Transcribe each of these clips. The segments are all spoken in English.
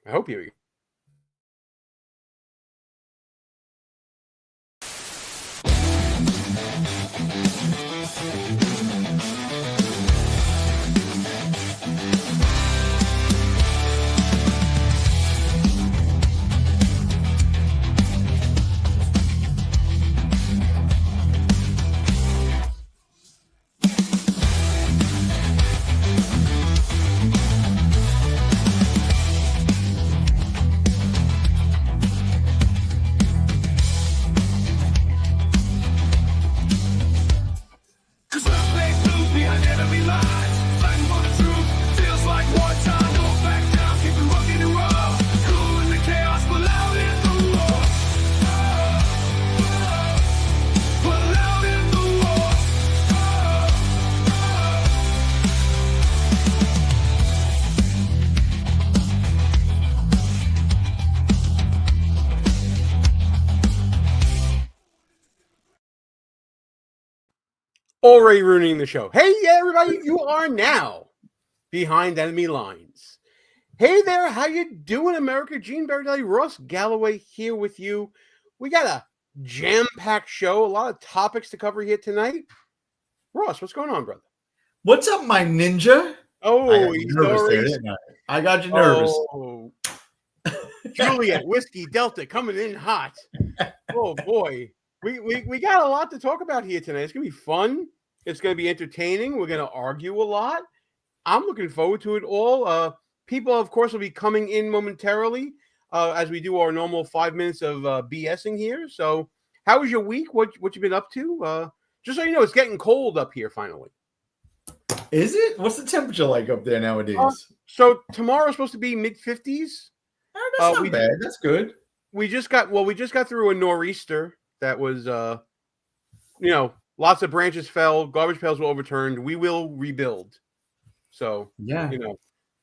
I hope you. Already ruining the show. Hey, everybody, you are now behind enemy lines. Hey there, how you doing, America? Gene Berardelli, Ross Galloway here with you. We got a jam-packed show, a lot of topics to cover here tonight. Ross, what's going on, brother? What's up, my ninja? Oh, he's already... I got you nervous. Oh. Juliet, Whiskey, Delta coming in hot. Oh, boy. We got a lot to talk about here tonight. It's going to be fun. It's going to be entertaining. We're going to argue a lot. I'm looking forward to it all. People, of course, will be coming in momentarily as we do our normal 5 minutes of BSing here. So how was your week? What you been up to? Just so you know, it's getting cold up here finally. Is it? What's the temperature like up there nowadays? So tomorrow's supposed to be mid-50s. That's not bad. That's good. We just got through a nor'easter. That was, lots of branches fell, garbage pails were overturned. We will rebuild. So,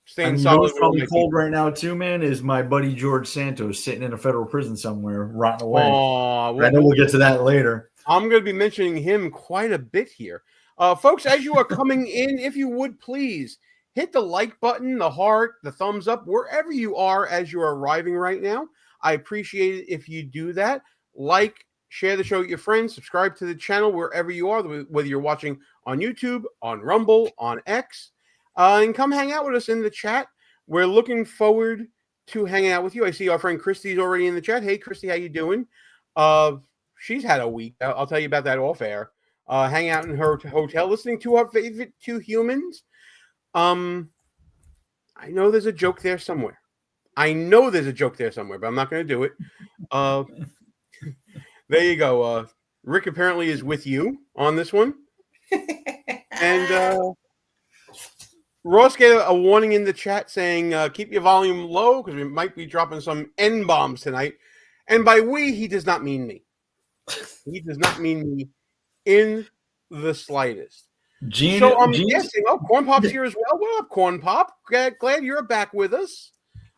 staying solid. Probably cold right now too, man. Is my buddy George Santos sitting in a federal prison somewhere, rotting away? I know we'll get to that later. I'm going to be mentioning him quite a bit here, folks. As you are coming in, if you would please hit the like button, the heart, the thumbs up, wherever you are as you're arriving right now. I appreciate it if you do that. Like. Share the show with your friends. Subscribe to the channel wherever you are, whether you're watching on YouTube, on Rumble, on X. And come hang out with us in the chat. We're looking forward to hanging out with you. I see our friend Christy's already in the chat. Hey, Christy, how you doing? She's had a week. I'll tell you about that off air. Hanging out in her hotel, listening to our favorite two humans. I know there's a joke there somewhere. but I'm not going to do it. There you go. Rick apparently is with you on this one. And Ross gave a warning in the chat saying, keep your volume low because we might be dropping some N-bombs tonight. And by we, he does not mean me. He does not mean me in the slightest. So I'm guessing, Corn Pop's here as well. What up, Corn Pop? Glad you're back with us.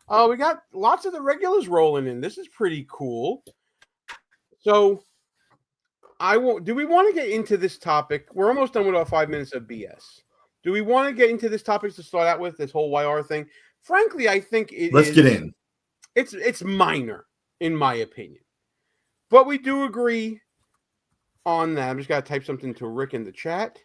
We got lots of the regulars rolling in. This is pretty cool. So, do we want to get into this topic? We're almost done with our 5 minutes of BS. Do we want to get into this topic to start out with, this whole YR thing? Frankly, I think Let's get in. It's minor, in my opinion. But we do agree on that. I'm just got to type something to Rick in the chat.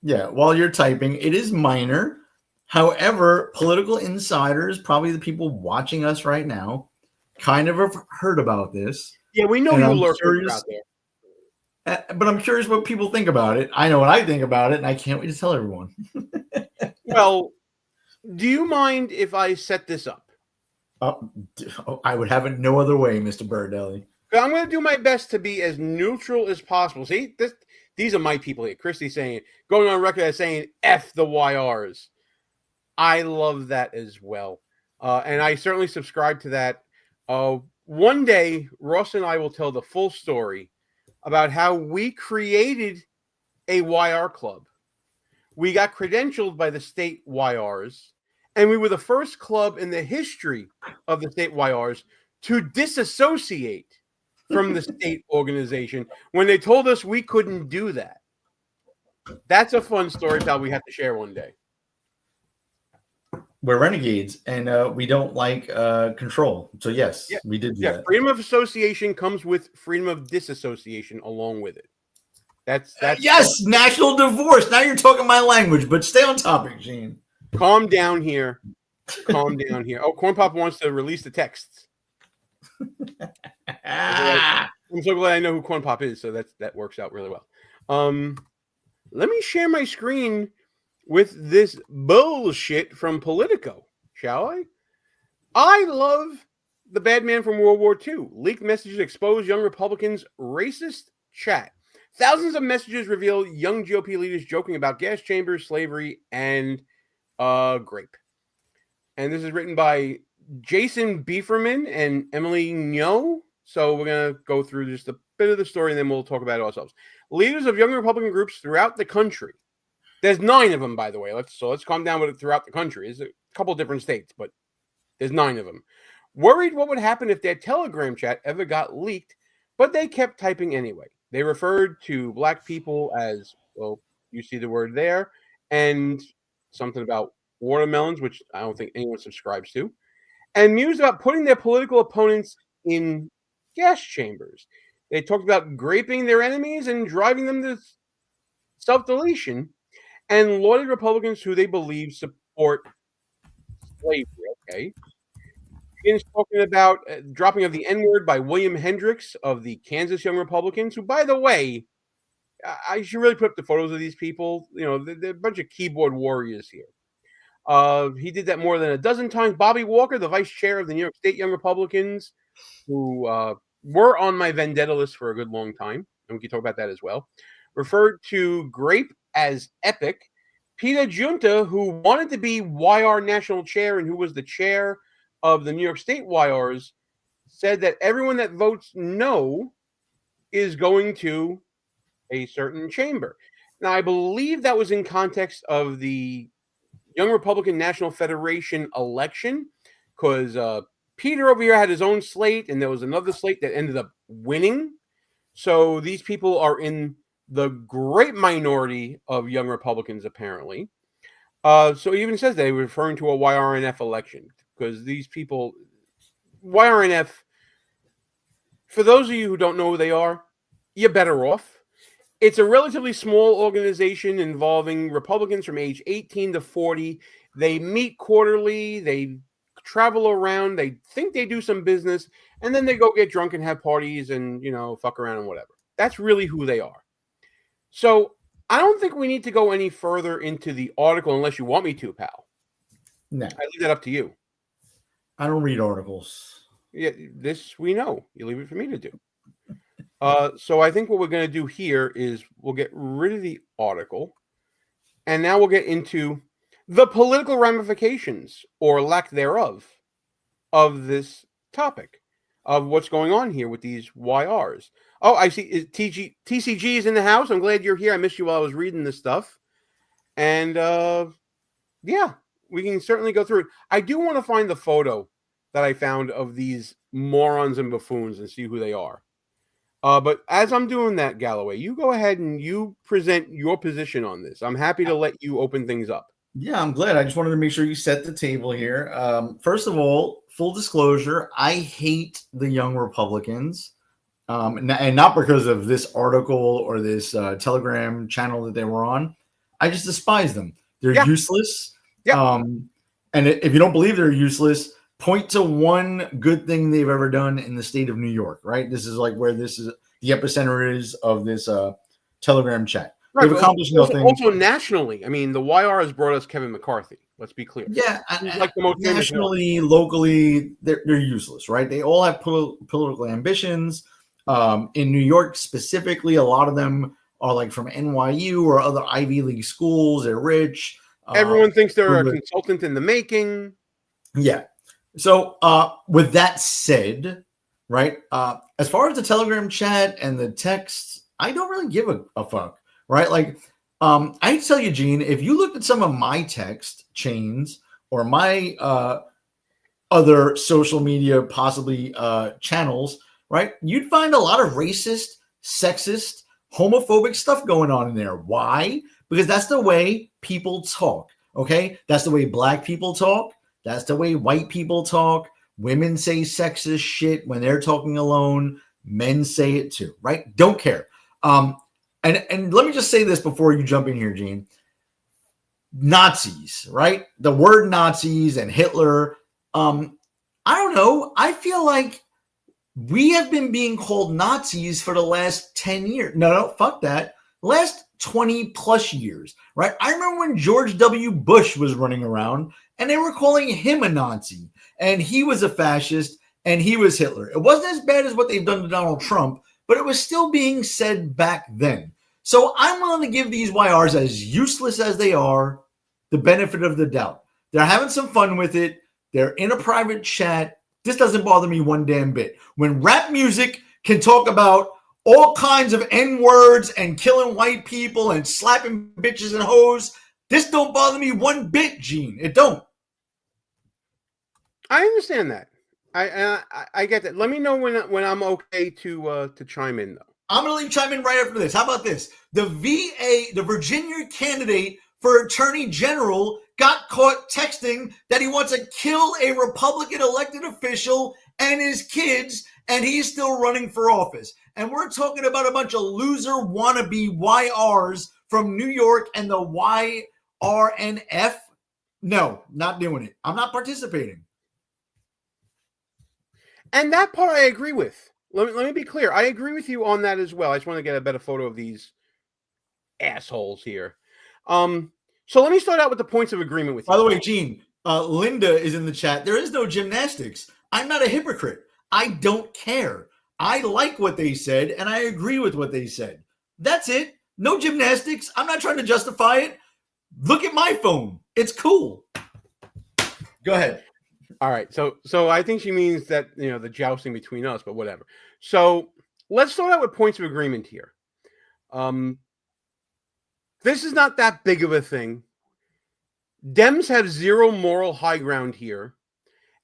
Yeah, while you're typing, it is minor. However, political insiders, probably the people watching us right now, kind of have heard about this. Yeah, we know you're lurking out there. But I'm curious what people think about it. I know what I think about it, and I can't wait to tell everyone. Well, do you mind if I set this up? I would have it no other way, Mr. Berardelli. I'm going to do my best to be as neutral as possible. See, these are my people here. Christy's going on record as saying, F the YRs. I love that as well. And I certainly subscribe to that. One day, Ross and I will tell the full story about how we created a YR club. We got credentialed by the state YRs, and we were the first club in the history of the state YRs to disassociate from the state organization when they told us we couldn't do that. That's a fun story, pal, we have to share one day. we're renegades, and we don't like control. So yes, Yeah. we did do Yeah. that. Freedom of association comes with freedom of disassociation along with it. That's Yes, national divorce. Now you're talking my language, but stay on topic, Gene. calm down here. Calm down here. Oh, Corn Pop wants to release the texts. I'm so glad I know who Corn Pop is, so that works out really well. Let me share my screen with this bullshit from Politico, shall I? I love the bad man from World War II. Leaked messages expose young Republicans' racist chat. Thousands of messages reveal young GOP leaders joking about gas chambers, slavery, and grape. And this is written by Jason Bieferman and Emily Ngo. So we're going to go through just a bit of the story, and then we'll talk about it ourselves. Leaders of young Republican groups throughout the country. There's 9 of them, by the way. Let's calm down with it throughout the country. There's a couple different states, but there's 9 of them. Worried what would happen if their Telegram chat ever got leaked, but they kept typing anyway. They referred to black people as, well, you see the word there, and something about watermelons, which I don't think anyone subscribes to, and mused about putting their political opponents in gas chambers. They talked about graping their enemies and driving them to self-deletion, and lauded Republicans who they believe support slavery. Okay. Begins talking about dropping of the N-word by William Hendricks of the Kansas Young Republicans, who, by the way, I should really put up the photos of these people. You know, they're a bunch of keyboard warriors here. He did that more than a dozen times. Bobby Walker, the vice chair of the New York State Young Republicans, who were on my vendetta list for a good long time, and we can talk about that as well, referred to grape as epic. Peter Junta, who wanted to be YR national chair and who was the chair of the New York State YRs, said that everyone that votes no is going to a certain chamber. Now, I believe that was in context of the Young Republican National Federation election, because Peter over here had his own slate, and there was another slate that ended up winning. So these people are in the great minority of young Republicans, apparently. So he even says they were referring to a YRNF election, because these people, YRNF, for those of you who don't know who they are, you're better off. It's a relatively small organization involving Republicans from age 18 to 40. They meet quarterly. They travel around. They think they do some business, and then they go get drunk and have parties and, you know, fuck around and whatever. That's really who they are. So I don't think we need to go any further into the article unless you want me to, pal. No. I leave that up to you. I don't read articles. Yeah, this we know. You leave it for me to do. So I think what we're going to do here is we'll get rid of the article, and now we'll get into the political ramifications, or lack thereof, of this topic, of what's going on here with these YRs. Oh, I see. TCG is in the house. I'm glad you're here. I missed you while I was reading this stuff. And yeah, we can certainly go through it. I do want to find the photo that I found of these morons and buffoons and see who they are. But as I'm doing that, Galloway, you go ahead and you present your position on this. I'm happy to let you open things up. Yeah, I'm glad. I just wanted to make sure you set the table here. First of all, full disclosure, I hate the Young Republicans. And not because of this article or this Telegram channel that they were on. I just despise them. They're useless. Yeah. And if you don't believe they're useless, point to one good thing they've ever done in the state of New York, right? This is like where this is the epicenter is of this Telegram chat. Right, they've accomplished nothing. Also nationally, I mean, the YR has brought us Kevin McCarthy. Let's be clear. Yeah, like the most nationally, locally, they're useless, right? They all have political ambitions. In New York specifically, a lot of them are like from NYU or other Ivy League schools. They're rich. Everyone thinks they're a consultant in the making. Yeah. So with that said, right, as far as the Telegram chat and the texts, I don't really give a fuck, right? Like, I tell you, Gene, if you looked at some of my text chains or my other social media, possibly channels, right, you'd find a lot of racist, sexist, homophobic stuff going on in there. Why? Because that's the way people talk. Okay? That's the way black people talk. That's the way white people talk. Women say sexist shit when they're talking alone. Men say it too, right? Don't care. And let me just say this before you jump in here, Gene. Nazis, right? The word Nazis and Hitler. I don't know. I feel like we have been being called Nazis for the last 10 years. No, fuck that. Last 20 plus years, right? I remember when George W. Bush was running around and they were calling him a Nazi and he was a fascist and he was Hitler. It wasn't as bad as what they've done to Donald Trump, but it was still being said back then. So I'm willing to give these YRs, as useless as they are, the benefit of the doubt. They're having some fun with it. They're in a private chat. This doesn't bother me one damn bit. When rap music can talk about all kinds of N-words and killing white people and slapping bitches and hoes, this don't bother me one bit, Gene. It don't. I understand that. I get that. Let me know when I'm okay to chime in, though. I'm going to chime in right after this. How about this? The Virginia candidate for Attorney General got caught texting that he wants to kill a Republican elected official and his kids, and he's still running for office. And we're talking about a bunch of loser wannabe YRs from New York and the YRNF. No, not doing it. I'm not participating. And that part I agree with. Let me be clear. I agree with you on that as well. I just want to get a better photo of these assholes here. So let me start out with the points of agreement with you. By the way, Gene, Linda is in the chat. There is no gymnastics. I'm not a hypocrite. I don't care. I like what they said, and I agree with what they said. That's it. No gymnastics. I'm not trying to justify it. Look at my phone. It's cool. Go ahead. All right. So I think she means that, you know, the jousting between us, but whatever. So let's start out with points of agreement here. This is not that big of a thing. Dems have zero moral high ground here.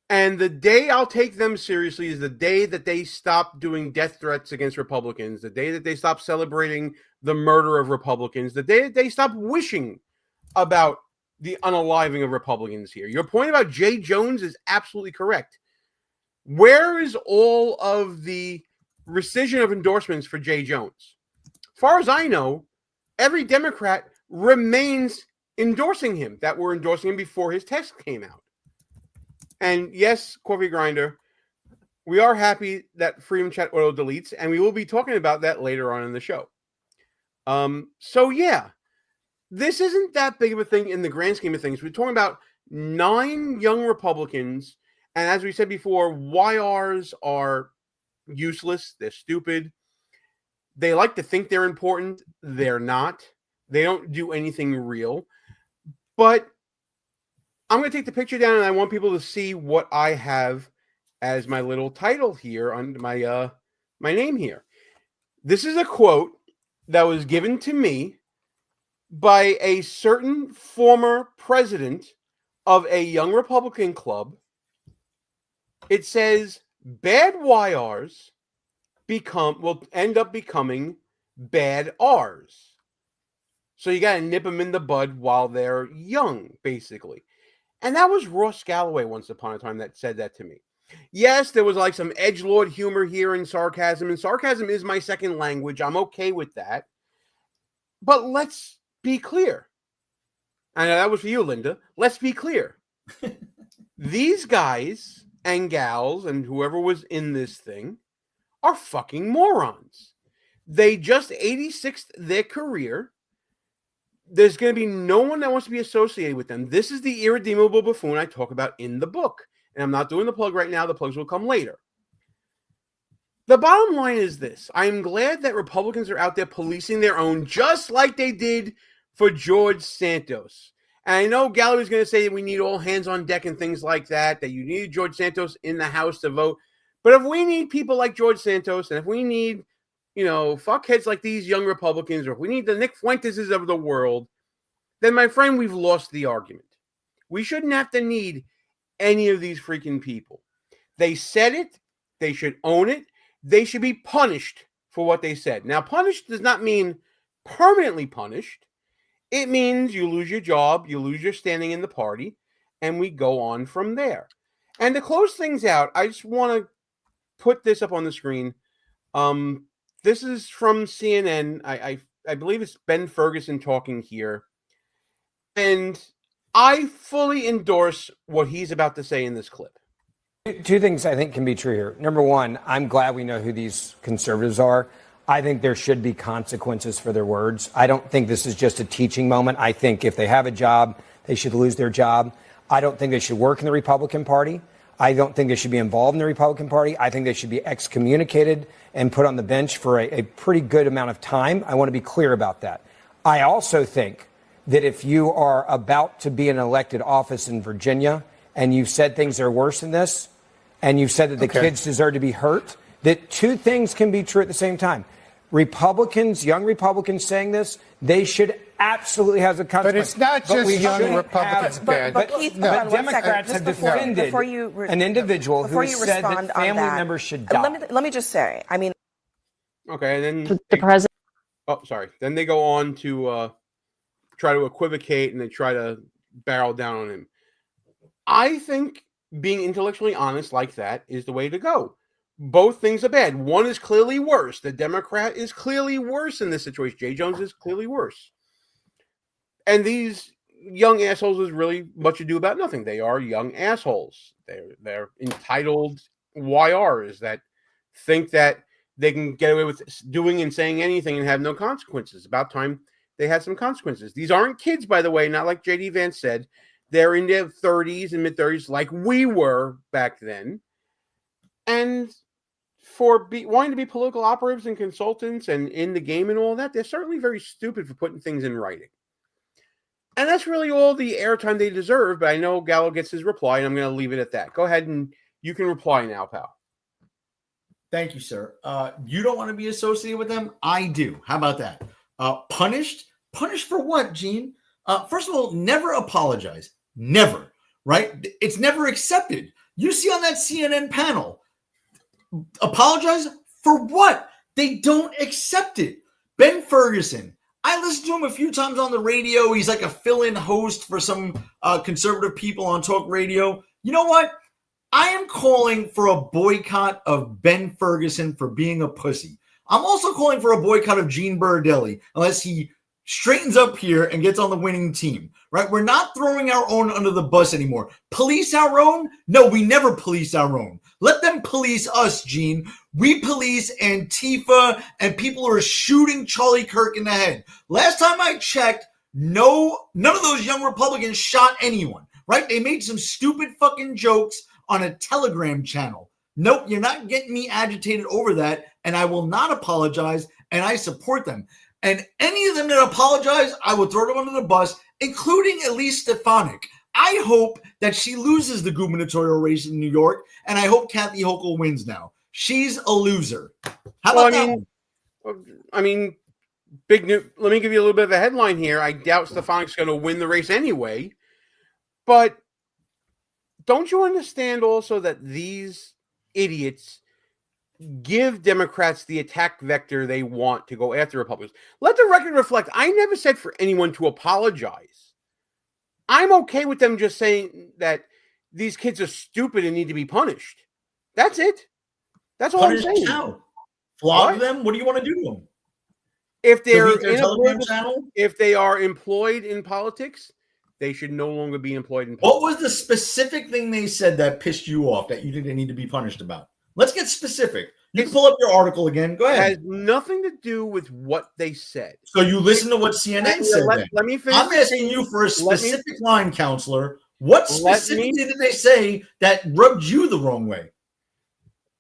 And the day I'll take them seriously is the day that they stop doing death threats against Republicans, the day that they stop celebrating the murder of Republicans, the day that they stop wishing about the unaliving of Republicans here. Your point about Jay Jones is absolutely correct. Where is all of the rescission of endorsements for Jay Jones? As far as I know, every Democrat remains endorsing him that were endorsing him before his text came out. And yes, Coffee Grinder, we are happy that Freedom Chat auto deletes, and we will be talking about that later on in the show. So yeah, this isn't that big of a thing in the grand scheme of things. We're talking about 9 young Republicans, and as we said before, YRs are useless. They're stupid. They like to think they're important. They're not. They don't do anything real. But I'm going to take the picture down, and I want people to see what I have as my little title here on my my name here. This is a quote that was given to me by a certain former president of a young Republican club. It says, bad YRs will end up becoming bad Rs. So you got to nip them in the bud while they're young, basically. And that was Ross Galloway once upon a time that said that to me. Yes, there was like some edgelord humor here and sarcasm is my second language. I'm okay with that. But let's be clear. And that was for you, Linda. Let's be clear. These guys and gals and whoever was in this thing are fucking morons. They just 86th their career. There's going to be no one that wants to be associated with them. This is the irredeemable buffoon I talk about in the book. And I'm not doing the plug right now. The plugs will come later. The bottom line is this. I'm glad that Republicans are out there policing their own, just like they did for George Santos. And I know Galloway's going to say that we need all hands on deck and things like that, that you need George Santos in the House to vote. But if we need people like George Santos, and if we need, you know, fuckheads like these young Republicans, or if we need the Nick Fuenteses of the world, then, my friend, we've lost the argument. We shouldn't have to need any of these freaking people. They said it. They should own it. They should be punished for what they said. Now, punished does not mean permanently punished. it means you lose your job, you lose your standing in the party, and we go on from there. And to close things out, I just want to put this up on the screen. This is from CNN. I believe it's Ben Ferguson talking here. And I fully endorse what he's about to say in this clip. Two things I think can be true here. Number one, I'm glad we know who these conservatives are. I think there should be consequences for their words. I don't think this is just a teaching moment. I think if they have a job, they should lose their job. I don't think they should work in the Republican Party. I don't think they should be involved in the Republican Party. I think they should be excommunicated and put on the bench for a pretty good amount of time. I want to be clear about that. I also think that if you are about to be in an elected office in Virginia and you've said things that are worse than this, and you've said that the kids deserve to be hurt, that two things can be true at the same time. Republicans, young Republicans saying this, they should absolutely have the consequence. But it's not just young Republicans, Ben. But Democrats have defended an individual who said that family members should die. Let me just say, I mean. Okay, and then the president. Oh, sorry. Then they go on to try to equivocate and they try to barrel down on him. I think being intellectually honest like that is the way to go. Both things are bad. One is clearly worse. The Democrat is clearly worse in this situation. Jay Jones is clearly worse. And these young assholes is really much ado about nothing. They are young assholes. They're entitled YRs that think that they can get away with doing and saying anything and have no consequences. About time they had some consequences. These aren't kids, by the way, not like J.D. Vance said. They're in their 30s and mid-30s like we were back then. And for wanting to be political operatives and consultants and in the game and all that, they're certainly very stupid for putting things in writing. And that's really all the airtime they deserve, but I know Gallo gets his reply, and I'm going to leave it at that. Go ahead and you can reply now, pal. Thank you, sir. You don't want to be associated with them? I do. How about that? Punished? Punished for what, Gene? First of all, never apologize. Never, right? It's never accepted. You see on that CNN panel, apologize for what? They don't accept it. Ben Ferguson, I listened to him a few times on the radio. He's like a fill-in host for some conservative people on talk radio. You know what? I am calling for a boycott of Ben Ferguson for being a pussy. I'm also calling for a boycott of Gene Berardelli unless he straightens up here and gets on the winning team, right? We're not throwing our own under the bus anymore. Police our own? No, we never police our own. Let them police us, Gene. We police Antifa and people who are shooting Charlie Kirk in the head. Last time I checked, none of those young Republicans shot anyone, right? They made some stupid fucking jokes on a Telegram channel. Nope, you're not getting me agitated over that, and I will not apologize, and I support them. And any of them that apologize, I will throw them under the bus, including Elise Stefanik. I hope that she loses the gubernatorial race in New York, and I hope Kathy Hochul wins now. She's a loser. How about that? I mean, big news. Let me give you a little bit of a headline here. I doubt Stefanik's going to win the race anyway, but don't you understand also that these idiots give Democrats the attack vector they want to go after Republicans? Let the record reflect. I never said for anyone to apologize. I'm okay with them just saying that these kids are stupid and need to be punished. That's it. That's all I'm saying. How? Flog them? What do you want to do to them? If they're if they are employed in politics, they should no longer be employed in politics. What was the specific thing they said that pissed you off that you didn't need to be punished about? Let's get specific. You can pull up your article again. Go ahead. It has nothing to do with what they said. So you listen to what CNN said. Let me finish. I'm asking you for a specific line, counselor. What specifically did they say that rubbed you the wrong way?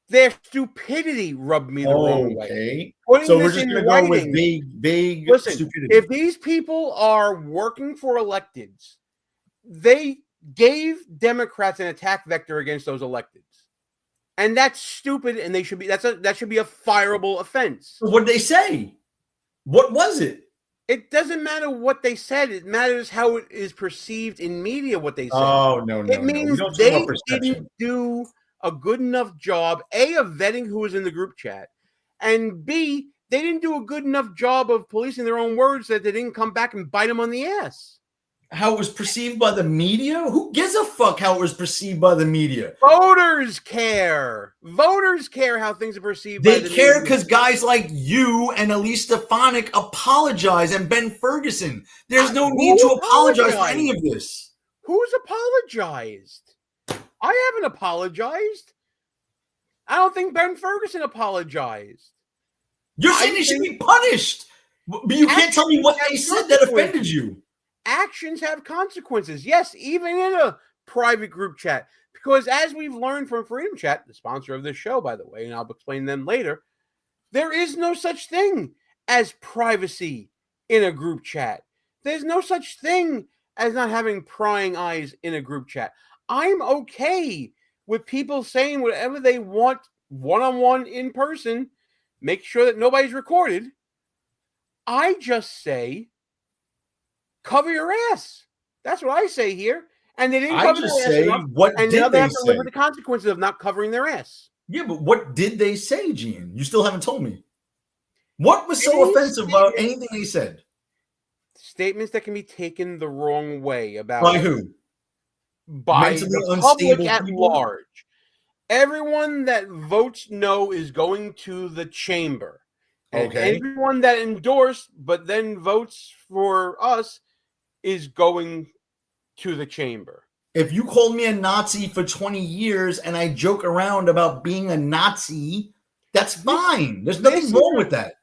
Their stupidity rubbed me the wrong way. So we're just going to go with vague stupidity. If these people are working for electeds, they gave Democrats an attack vector against those electeds. And that's stupid, and that should be a fireable offense. What did they say? What was it? It doesn't matter what they said. It matters how it is perceived in media, what they said. Oh, no. It means they didn't do a good enough job, A, of vetting who was in the group chat, and B, they didn't do a good enough job of policing their own words that they didn't come back and bite them on the ass. How it was perceived by the media? Who gives a fuck how it was perceived by the media? Voters care. Voters care how things are perceived by the media. They care because guys like you and Elise Stefanik apologize, and Ben Ferguson. There's no need to apologize for any of this. Who's apologized? I haven't apologized. I don't think Ben Ferguson apologized. You're saying they should be punished, but you can't tell me what they said that offended you. Actions have consequences. Yes, even in a private group chat. Because as we've learned from Freedom Chat, the sponsor of this show, by the way, and I'll explain them later, there is no such thing as privacy in a group chat. There's no such thing as not having prying eyes in a group chat. I'm okay with people saying whatever they want one-on-one in person. Make sure that nobody's recorded. I just say, cover your ass. That's what I say here. And they didn't cover their ass enough, what and did now they have they to say? live with the consequences of not covering their ass. Yeah, but what did they say, Gene? You still haven't told me. What was so offensive about anything they said? Statements that can be taken the wrong way about by who? By Mentally the public at people? large. Everyone that votes no is going to the chamber. And everyone that endorsed but then votes for us is going to the chamber. If you called me a Nazi for 20 years and I joke around about being a Nazi, that's fine. There's nothing wrong with that.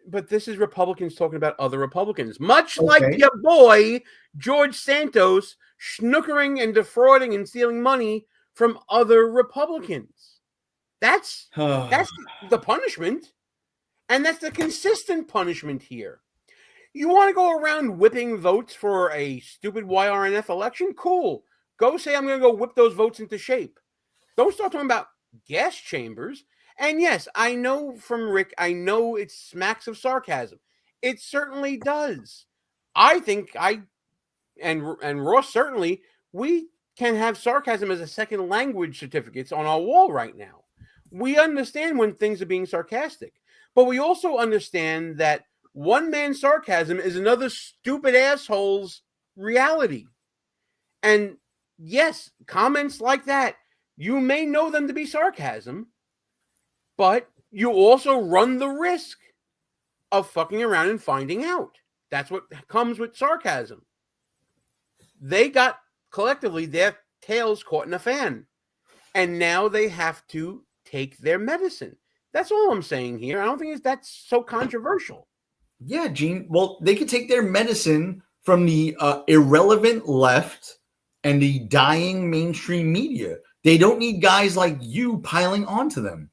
But this is Republicans talking about other Republicans. Much like your boy, George Santos, schnookering and defrauding and stealing money from other Republicans. That's the punishment. And that's the consistent punishment here. You want to go around whipping votes for a stupid YRNF election? Cool. Go say I'm going to go whip those votes into shape. Don't start talking about gas chambers. And yes, I know from Rick, I know it smacks of sarcasm. It certainly does. I think and Ross certainly, we can have sarcasm as a second language certificates on our wall right now. We understand when things are being sarcastic. But we also understand that one man's sarcasm is another stupid asshole's reality. And yes, comments like that, you may know them to be sarcasm, but you also run the risk of fucking around and finding out. That's what comes with sarcasm. They got collectively their tails caught in a fan. And now they have to take their medicine. That's all I'm saying here. I don't think that's so controversial. Yeah, Gene. Well, they could take their medicine from the irrelevant left and the dying mainstream media. They don't need guys like you piling onto them.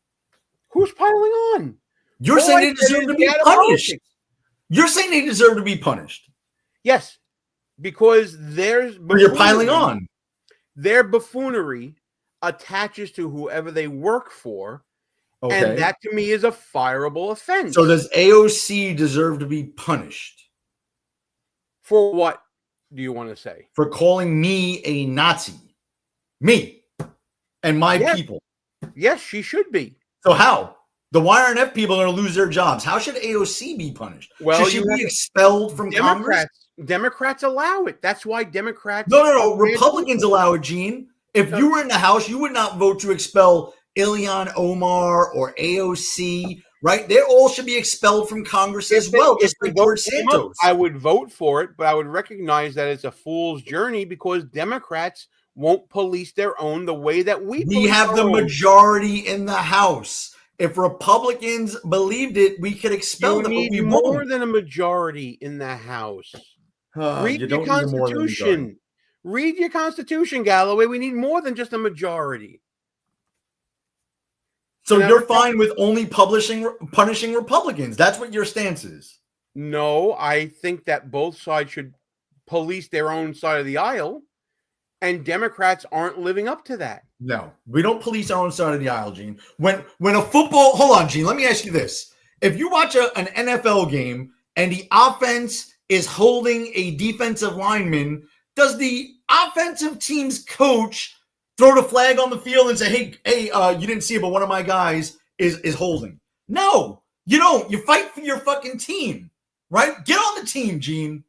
Who's piling on? You're saying they deserve to be punished. You're saying they deserve to be punished. Yes, because you're piling on. Their buffoonery attaches to whoever they work for. Okay. And that to me is a fireable offense. So does AOC deserve to be punished? For what do you want to say? For calling me a Nazi. Me. And my people. Yes, she should be. So how? The YRNF people are going to lose their jobs. How should AOC be punished? Well, should she be expelled from Congress? Democrats allow it. That's why Democrats... No. Republicans allow it, Gene. If you were in the House, you would not vote to expel Ilhan Omar or AOC, right? They all should be expelled from Congress as well, just like George Santos. I would vote for it, but I would recognize that it's a fool's journey because Democrats won't police their own the way that we have the majority in the House. If Republicans believed it, we could expel them, but we won't. More than a majority in the House. Read your Constitution. Read your Constitution, Galloway. We need more than just a majority. So you're fine with only punishing Republicans. That's what your stance is. No, I think that both sides should police their own side of the aisle, and Democrats aren't living up to that. No, we don't police our own side of the aisle, Gene. When a football... Hold on, Gene. Let me ask you this. If you watch an NFL game and the offense is holding a defensive lineman, does the offensive team's coach throw the flag on the field and say, hey, you didn't see it, but one of my guys is holding? No. You don't. You fight for your fucking team, right? Get on the team, Gene.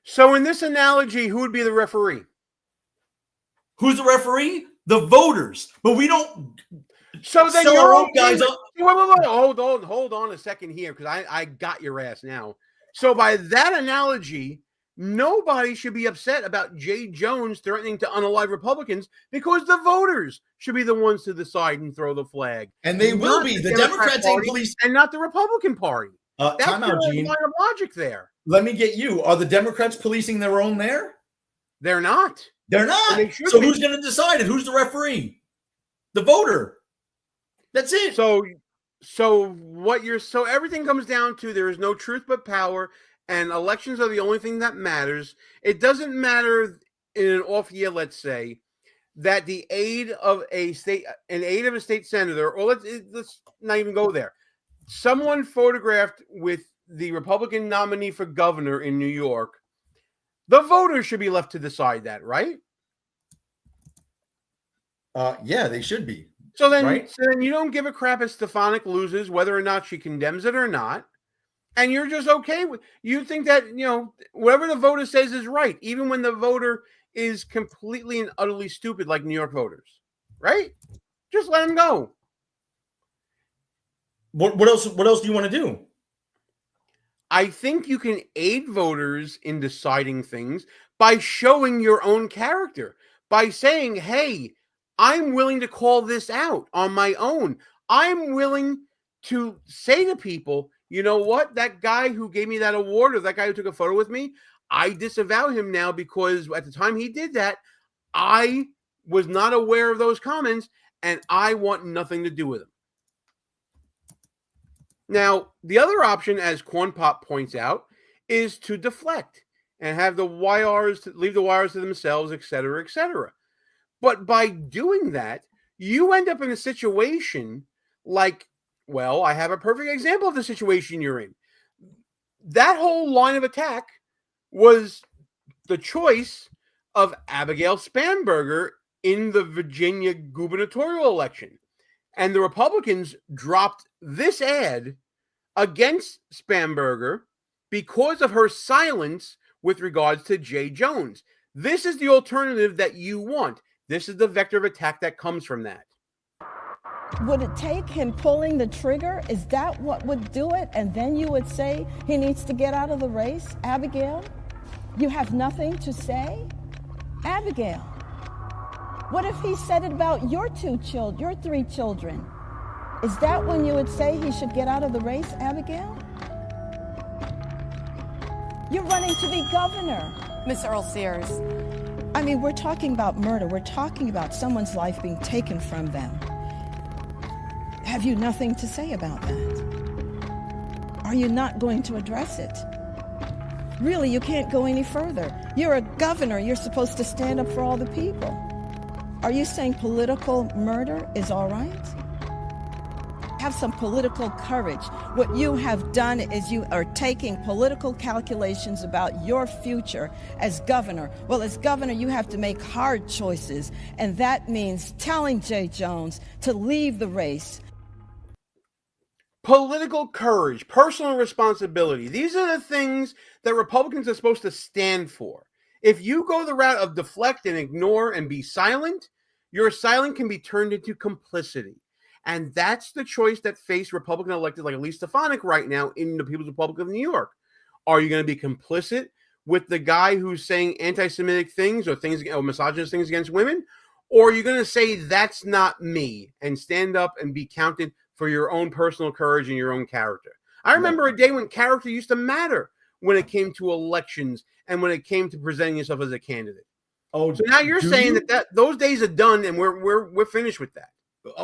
So in this analogy, who would be the referee? Who's the referee? The voters. But we don't so then sell you're our own guys up. Wait. Hold on a second here, because I got your ass now. So by that analogy, nobody should be upset about Jay Jones threatening to unalive Republicans, because the voters should be the ones to decide and throw the flag. And they will be. The Democrats ain't police. And not the Republican Party. That's Time out, the Gene. line of logic there. Let me get you. Are the Democrats policing their own there? They're not. They're not. They should So be. who's going to decide it? Who's the referee? The voter. That's it. So everything comes down to there is no truth but power, and elections are the only thing that matters. It doesn't matter in an off year, let's say, that the aid of a state senator, or let's not even go there. Someone photographed with the Republican nominee for governor in New York. The voters should be left to decide that, right? Yeah, they should be. So then, right? so then you don't give a crap if Stefanik loses, whether or not she condemns it or not. And you're just okay with, you think that, whatever the voter says is right, even when the voter is completely and utterly stupid, like New York voters, right? Just let them go. What else do you want to do? I think you can aid voters in deciding things by showing your own character, by saying, hey, I'm willing to call this out on my own. I'm willing to say to people, you know what? That guy who gave me that award, or that guy who took a photo with me, I disavow him now, because at the time he did that, I was not aware of those comments, and I want nothing to do with him. Now, the other option, as Corn Pop points out, is to deflect and have the YRs leave the wires to themselves, et cetera, et cetera. But by doing that, you end up in a situation like, well, I have a perfect example of the situation you're in. That whole line of attack was the choice of Abigail Spanberger in the Virginia gubernatorial election. And the Republicans dropped this ad against Spanberger because of her silence with regards to Jay Jones. This is the alternative that you want. This is the vector of attack that comes from that. Would it take him pulling the trigger? Is that what would do it? And then you would say he needs to get out of the race? Abigail, you have nothing to say? Abigail, what if he said it about your 3 children? Is that when you would say he should get out of the race, Abigail? You're running to be governor. Ms. Earl Sears. I mean, we're talking about murder. We're talking about someone's life being taken from them. Have you nothing to say about that? Are you not going to address it? Really, you can't go any further. You're a governor. You're supposed to stand up for all the people. Are you saying political murder is all right? Have some political courage. What you have done is you are taking political calculations about your future as governor. Well, as governor, you have to make hard choices, and that means telling Jay Jones to leave the race. Political courage, personal responsibility. These are the things that Republicans are supposed to stand for. If you go the route of deflect and ignore and be silent, your silence can be turned into complicity. And that's the choice that face Republican elected like Elise Stefanik right now in the People's Republic of New York. Are you going to be complicit with the guy who's saying anti-Semitic things or misogynist things against women? Or are you going to say that's not me and stand up and be counted for your own personal courage and your own character? I remember a day when character used to matter when it came to elections and when it came to presenting yourself as a candidate. Oh, so now you're saying that those days are done and we're finished with that.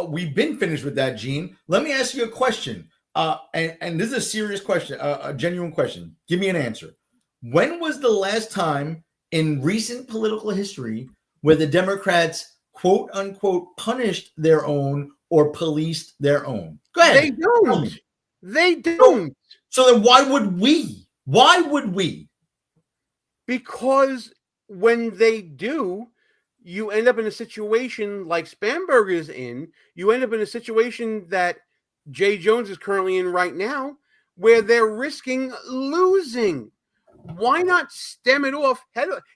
We've been finished with that, Gene. Let me ask you a question. And this is a serious question, a genuine question. Give me an answer. When was the last time in recent political history where the Democrats, quote unquote, punished their own or policed their own? Go ahead. They don't. They don't. So then why would we? Why would we? Because when they do, you end up in a situation like Spanberger is in. You end up in a situation that Jay Jones is currently in right now. where they're risking losing. Why not stem it off?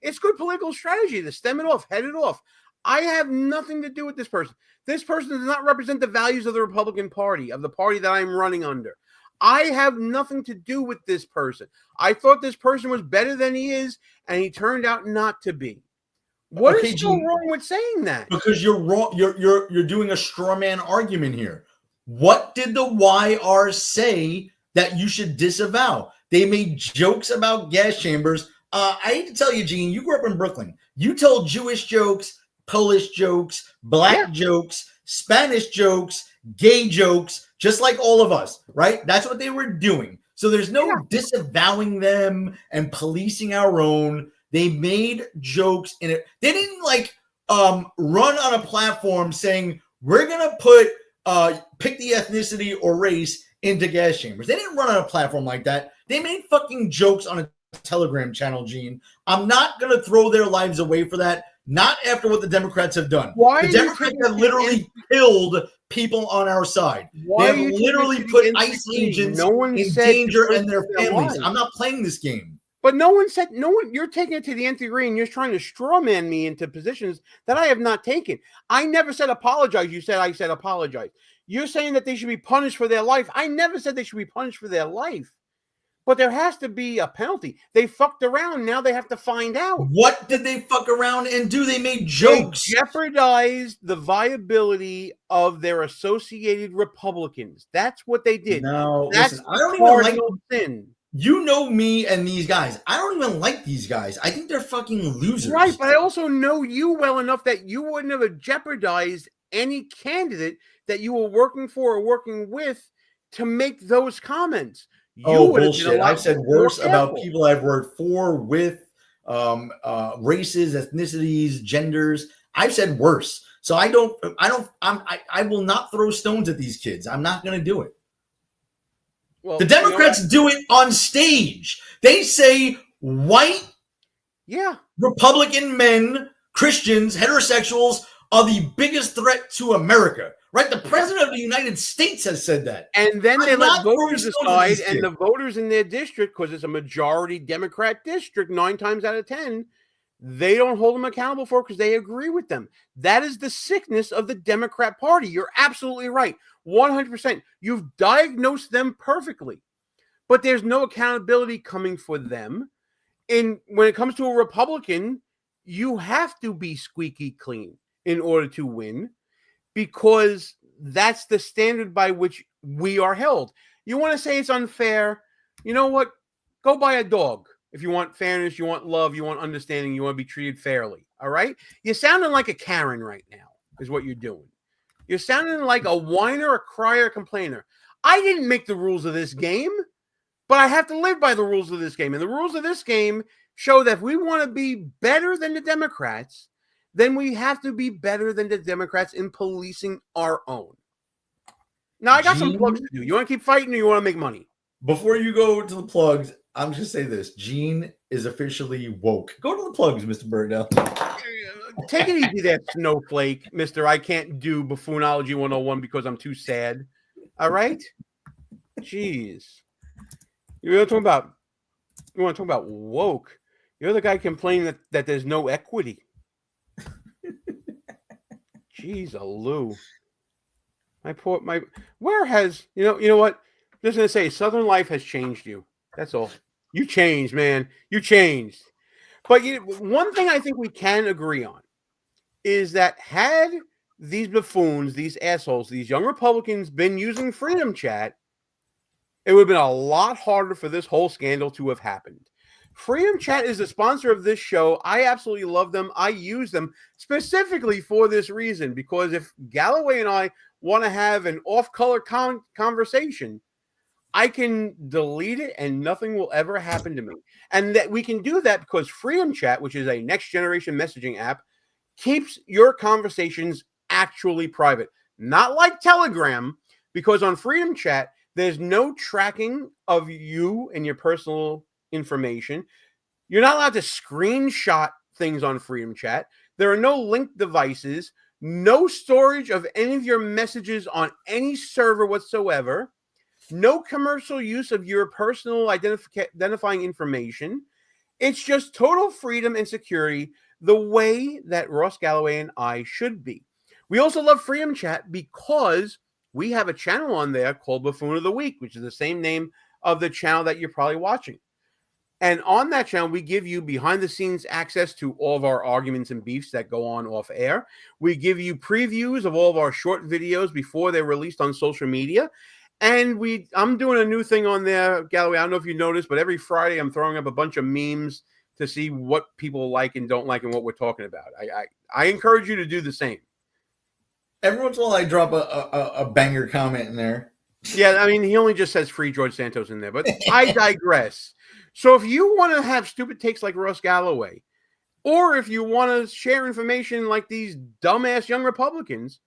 It's good political strategy to stem it off, head it off. I have nothing to do with this person. This person does not represent the values of the Republican Party, of the party that I'm running under. I have nothing to do with this person. I thought this person was better than he is, and he turned out not to be. What is so wrong with saying that? Because you're wrong. You're doing a straw man argument here. What did the YR say that you should disavow? They made jokes about gas chambers. I hate to tell you, Gene, you grew up in Brooklyn. You tell Jewish jokes, Polish jokes, black jokes, Spanish jokes, gay jokes, just like all of us, right? That's what they were doing. So there's no disavowing them and policing our own. They made jokes in it. They didn't run on a platform saying we're gonna put pick the ethnicity or race into gas chambers. They didn't run on a platform like that. They made fucking jokes on a Telegram channel, Gene. I'm not gonna throw their lives away for that. Not after what the Democrats have done. The Democrats have literally killed people on our side. They have literally put ICE agents in danger and their families. I'm not playing this game. But you're taking it to the nth degree and you're trying to straw man me into positions that I have not taken. I never said apologize. You said I said apologize. You're saying that they should be punished for their life. I never said they should be punished for their life. But there has to be a penalty. They fucked around. Now they have to find out. What did they fuck around and do? They made jokes. They jeopardized the viability of their associated Republicans. That's what they did. No, that's listen, I don't even like sin. You know me and these guys. I don't even like these guys. I think they're fucking losers. Right, but I also know you well enough that you wouldn't have jeopardized any candidate that you were working for or working with to make those comments. Bullshit. I've said worse about people I've worked for, with, races, ethnicities, genders. I've said worse. So I will not throw stones at these kids. I'm not going to do it. Well, the Democrats do it on stage. They say white, Republican men, Christians, heterosexuals are the biggest threat to America. Right? The president of the United States has said that. And then they let voters decide, and the voters in their district, because it's a majority Democrat district, 9 times out of 10, they don't hold them accountable for it because they agree with them. That is the sickness of the Democrat Party. You're absolutely right. 100%. You've diagnosed them perfectly. But there's no accountability coming for them. And when it comes to a Republican, you have to be squeaky clean in order to win, because that's the standard by which we are held. You want to say it's unfair? You know what? Go buy a dog. If you want fairness, you want love, you want understanding, you want to be treated fairly. All right? You're sounding like a Karen right now, is what you're doing. You're sounding like a whiner, a crier, a complainer. I didn't make the rules of this game, but I have to live by the rules of this game. And the rules of this game show that if we want to be better than the Democrats, then we have to be better than the Democrats in policing our own. Now, I got some plugs to do. You want to keep fighting or you want to make money? Before you go to the plugs, I'm just going to say this. Gene is officially woke. Go to the plugs, Mr. Berardelli. Take it easy there, snowflake, Mr. I can't do Buffoonology 101 because I'm too sad. All right? Jeez. You want to talk about woke? You're the guy complaining that there's no equity. Jeez, Lou. Where has, you know what? I'm just going to say, Southern life has changed you. That's all. You changed, man. You changed. But one thing I think we can agree on is that had these buffoons, these assholes, these young Republicans been using Freedom Chat, it would have been a lot harder for this whole scandal to have happened. Freedom Chat is the sponsor of this show. I absolutely love them. I use them specifically for this reason, because if Galloway and I want to have an off-color conversation, I can delete it and nothing will ever happen to me. And that we can do that because Freedom Chat, which is a next-generation messaging app, keeps your conversations actually private. Not like Telegram, because on Freedom Chat, there's no tracking of you and your personal information. You're not allowed to screenshot things on Freedom Chat. There are no linked devices, no storage of any of your messages on any server whatsoever. No commercial use of your personal identifying information. It's just total freedom and security, the way that Ross Galloway and I should be. We also love Freedom Chat because we have a channel on there called Buffoon of the Week, which is the same name of the channel that you're probably watching. And on that channel, we give you behind-the-scenes access to all of our arguments and beefs that go on off air. We give you previews of all of our short videos before they're released on social media. And I'm doing a new thing on there, Galloway. I don't know if you noticed, but every Friday I'm throwing up a bunch of memes to see what people like and don't like and what we're talking about. I encourage you to do the same. Every once in a while, I drop a banger comment in there. Yeah, I mean, he only just says free George Santos in there, but I digress. So if you want to have stupid takes like Ross Galloway, or if you want to share information like these dumbass young Republicans,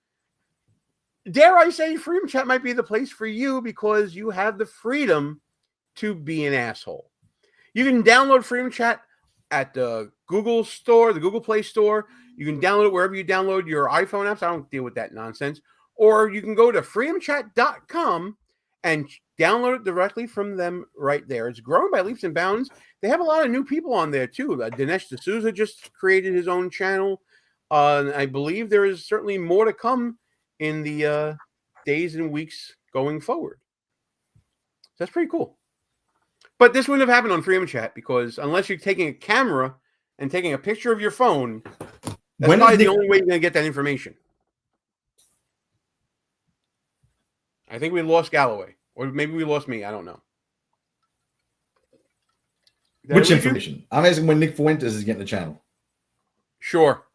dare I say Freedom Chat might be the place for you because you have the freedom to be an asshole. You can download Freedom Chat at the Google Store, the Google Play Store. You can download it wherever you download your iPhone apps. I don't deal with that nonsense. Or you can go to freedomchat.com and download it directly from them right there. It's growing by leaps and bounds. They have a lot of new people on there, too. Dinesh D'Souza just created his own channel. I believe there is certainly more to come in the days and weeks going forward. That's pretty cool. But this wouldn't have happened on Freedom Chat because unless you're taking a camera and taking a picture of your phone, that's probably the only way you're going to get that information. I think we lost Galloway. Or maybe we lost me. I don't know. Which information? I'm asking when Nick Fuentes is getting the channel. Sure.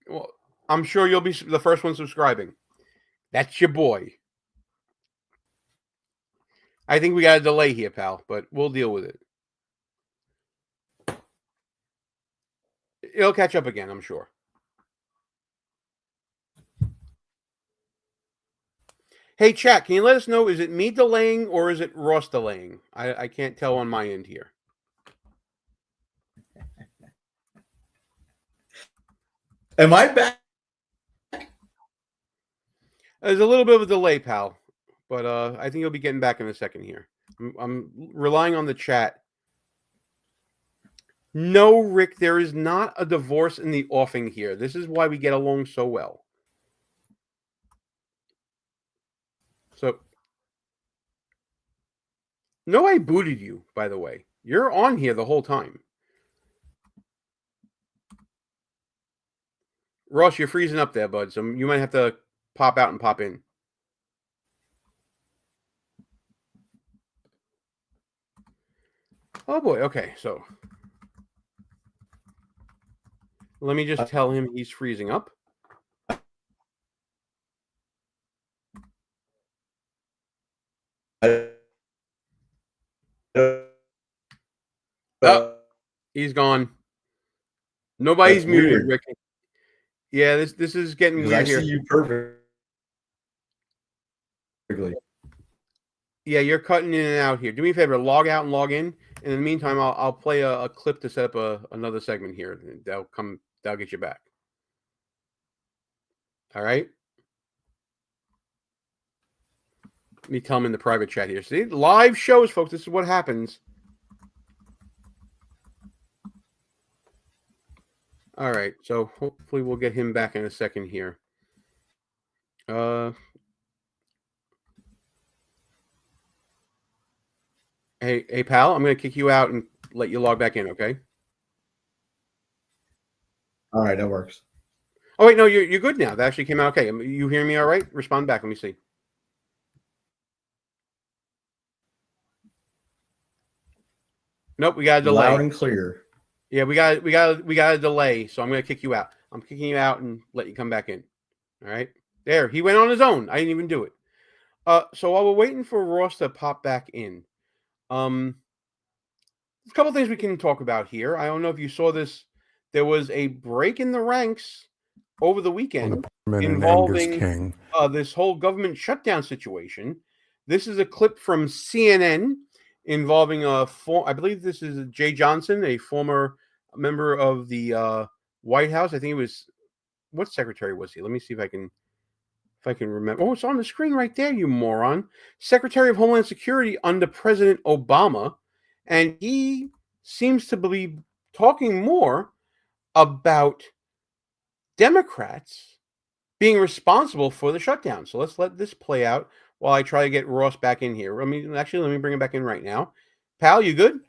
Well, I'm sure you'll be the first one subscribing. That's your boy. I think we got a delay here, pal, but we'll deal with it. It'll catch up again, I'm sure. Hey, chat, can you let us know, is it me delaying or is it Ross delaying? I can't tell on my end here. Am I back? There's a little bit of a delay, pal, but I think you'll be getting back in a second here. I'm relying on the chat. No, Rick, there is not a divorce in the offing here. This is why we get along so well. So, no, I booted you, by the way. You're on here the whole time. Ross, you're freezing up there, bud, so you might have to pop out and pop in. Oh, boy. Okay, so let me just tell him he's freezing up. He's gone. Nobody's muted, Rick. Yeah, this is getting weird here. I see you perfectly. Yeah, you're cutting in and out here. Do me a favor, log out and log in. In the meantime, I'll play a clip to set up another segment here. That'll get you back. All right. Let me tell him in the private chat here. See, live shows, folks. This is what happens. All right, so hopefully we'll get him back in a second here. Hey, pal, I'm going to kick you out and let you log back in, okay? All right, that works. Oh, wait, no, you're good now. That actually came out okay. You hearing me all right? Respond back. Let me see. Nope, we got a delay. Loud and clear. Yeah, we got a delay, so I'm going to kick you out. I'm kicking you out and let you come back in. All right? There, he went on his own. I didn't even do it. So while we're waiting for Ross to pop back in, there's a couple things we can talk about here. I don't know if you saw this. There was a break in the ranks over the weekend involving this whole government shutdown situation. This is a clip from CNN involving I believe this is Jay Johnson, a former member of the White House. I think it was, what secretary was he? Let me see if I can If I can remember. Oh, it's on the screen right there, you moron. Secretary of Homeland Security under President Obama. And he seems to be talking more about Democrats being responsible for the shutdown. So let's let this play out while I try to get Ross back in here. Let me bring him back in right now. Pal, you good?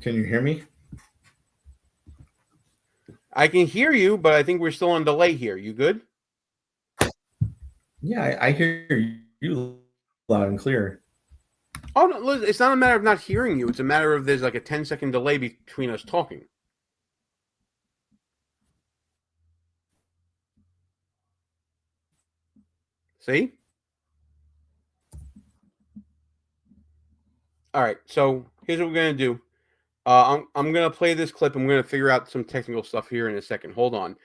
Can you hear me? I can hear you, but I think we're still on delay here. You good? Yeah, I hear you loud and clear. Oh, no, it's not a matter of not hearing you. It's a matter of there's like a 10-second delay between us talking. See? All right, so here's what we're going to do. I'm going to play this clip. I'm going to figure out some technical stuff here in a second. Hold on.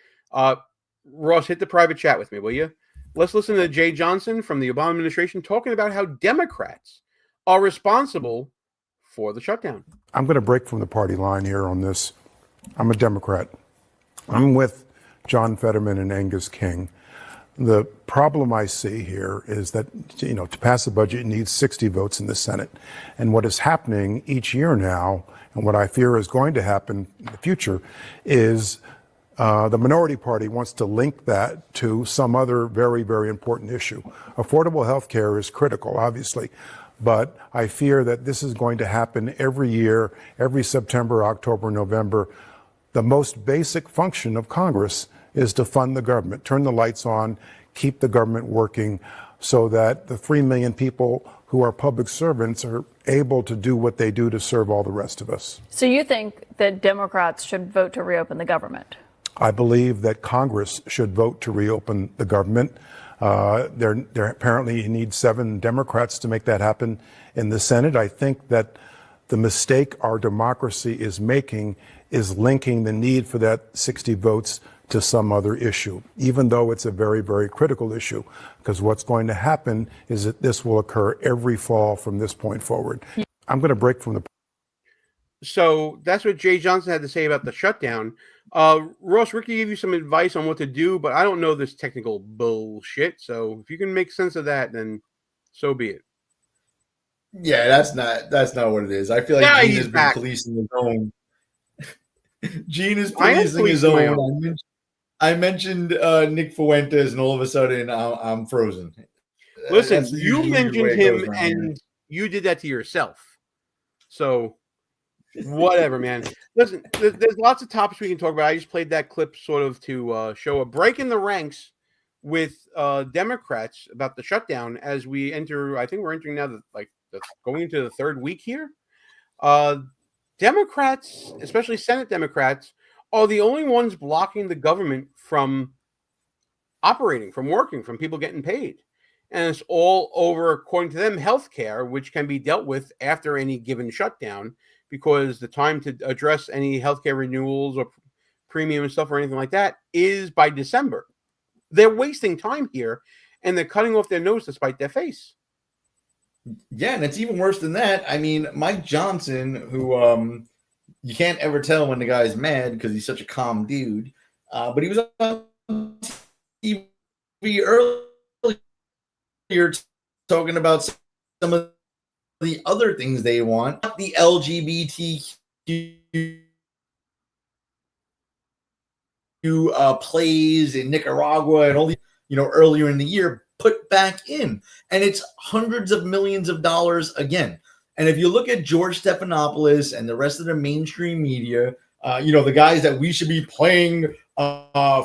Ross, hit the private chat with me, will you? Let's listen to Jay Johnson from the Obama administration talking about how Democrats are responsible for the shutdown. I'm going to break from the party line here on this. I'm a Democrat. I'm with John Fetterman and Angus King. The problem I see here is that, to pass the budget, it needs 60 votes in the Senate. And what is happening each year now, and what I fear is going to happen in the future, is the minority party wants to link that to some other very, very important issue. Affordable health care is critical, obviously. But I fear that this is going to happen every year, every September, October, November. The most basic function of Congress is to fund the government, turn the lights on, keep the government working so that the 3 million people who are public servants are able to do what they do to serve all the rest of us. So you think that Democrats should vote to reopen the government? I believe that Congress should vote to reopen the government. There apparently you need 7 Democrats to make that happen in the Senate. I think that the mistake our democracy is making is linking the need for that 60 votes to some other issue, even though it's a very, very critical issue, because what's going to happen is that this will occur every fall from this point forward. I'm going to break from the. So that's what Jay Johnson had to say about the shutdown. Ross, Ricky gave you some advice on what to do, but I don't know this technical bullshit. So if you can make sense of that, then so be it. Yeah, that's not what it is. I feel like Gene has been policing his own. Gene is policing his own. I mentioned Nick Fuentes, and all of a sudden I'm frozen. Listen, you mentioned him, and you did that to yourself. So whatever, man. Listen, there's lots of topics we can talk about. I just played that clip sort of to show a break in the ranks with Democrats about the shutdown as we enter. I think we're entering now going into the 3rd week here. Democrats, especially Senate Democrats, are the only ones blocking the government from operating, from working, from people getting paid. And it's all over, according to them, healthcare, which can be dealt with after any given shutdown, because the time to address any healthcare renewals or premium and stuff or anything like that is by December. They're wasting time here, and they're cutting off their nose to spite their face. Yeah, and it's even worse than that. I mean, Mike Johnson, who you can't ever tell when the guy's mad because he's such a calm dude, but he was on TV earlier talking about some of the other things they want, the LGBTQ plays in Nicaragua and all the, earlier in the year, put back in. And it's hundreds of millions of dollars again. And if you look at George Stephanopoulos and the rest of the mainstream media, the guys that we should be playing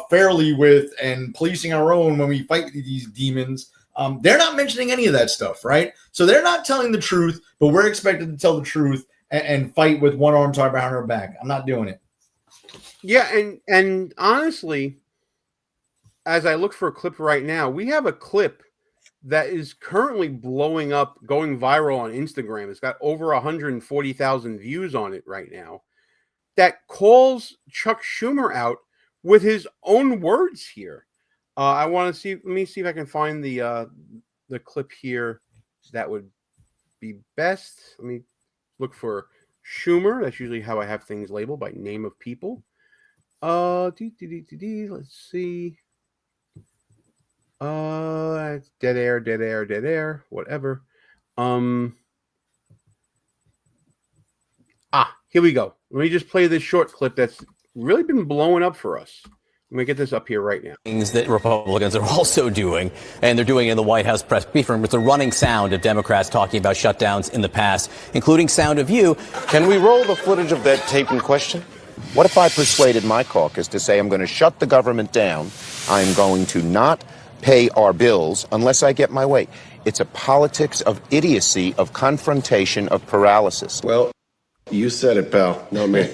fairly with and policing our own when we fight these demons, they're not mentioning any of that stuff, right? So they're not telling the truth, but we're expected to tell the truth and fight with one arm tied behind our back. I'm not doing it. Yeah, and honestly, as I look for a clip right now, we have a clip that is currently blowing up, going viral on Instagram. It's got over 140,000 views on it right now. That calls Chuck Schumer out with his own words here. I want to see. Let me see if I can find the clip here. That would be best. Let me look for Schumer. That's usually how I have things labeled by name of people. Let's see. Dead air, whatever. Here we go. Let me just play this short clip that's really been blowing up for us. Let me get this up here right now. Things that Republicans are also doing, and they're doing in the White House press briefing. It's a running sound of Democrats talking about shutdowns in the past, including sound of you. Can we roll the footage of that tape in question? What if I persuaded my caucus to say I'm going to shut the government down? I'm going to not pay our bills unless I get my way. It's a politics of idiocy, of confrontation, of paralysis. Well, you said it, pal, not me.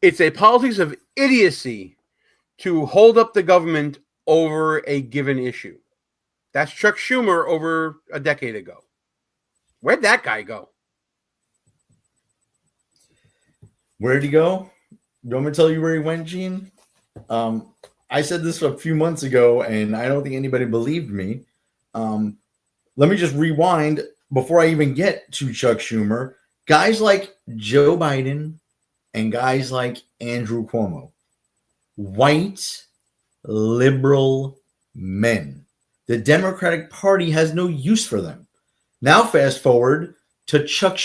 It's a politics of idiocy to hold up the government over a given issue. That's Chuck Schumer over a decade ago. Where'd that guy go? Where'd he go? You want me to tell you where he went, Gene? I said this a few months ago, and I don't think anybody believed me. Let me just rewind before I even get to Chuck Schumer. Guys like Joe Biden and guys like Andrew Cuomo, white, liberal men. The Democratic Party has no use for them. Now fast forward to Chuck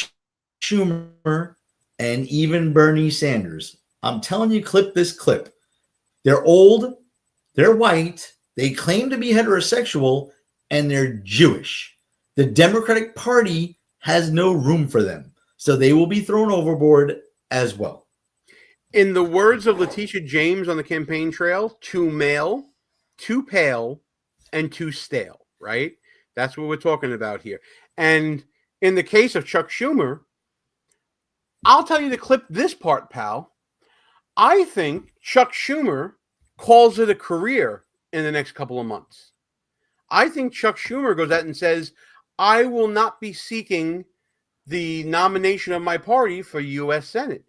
Schumer and even Bernie Sanders. I'm telling you, clip this clip. They're old, they're white, they claim to be heterosexual, and they're Jewish. The Democratic Party has no room for them, so they will be thrown overboard as well. In the words of Letitia James on the campaign trail, too male, too pale, and too stale, right? That's what we're talking about here. And in the case of Chuck Schumer, I'll tell you to clip this part, pal. I think Chuck Schumer calls it a career in the next couple of months. I think Chuck Schumer goes out and says, I will not be seeking the nomination of my party for U.S. Senate.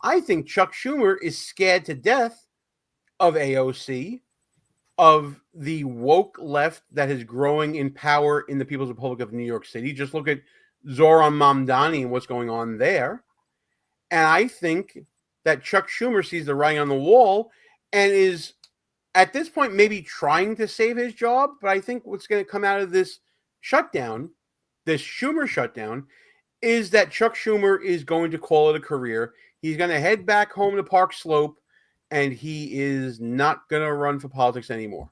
I think Chuck Schumer is scared to death of AOC, of the woke left that is growing in power in the People's Republic of New York City. Just look at Zohran Mamdani and what's going on there. And I think that Chuck Schumer sees the writing on the wall and is, at this point, maybe trying to save his job. But I think what's going to come out of this shutdown, this Schumer shutdown, is that Chuck Schumer is going to call it a career. He's going to head back home to Park Slope, and he is not going to run for politics anymore.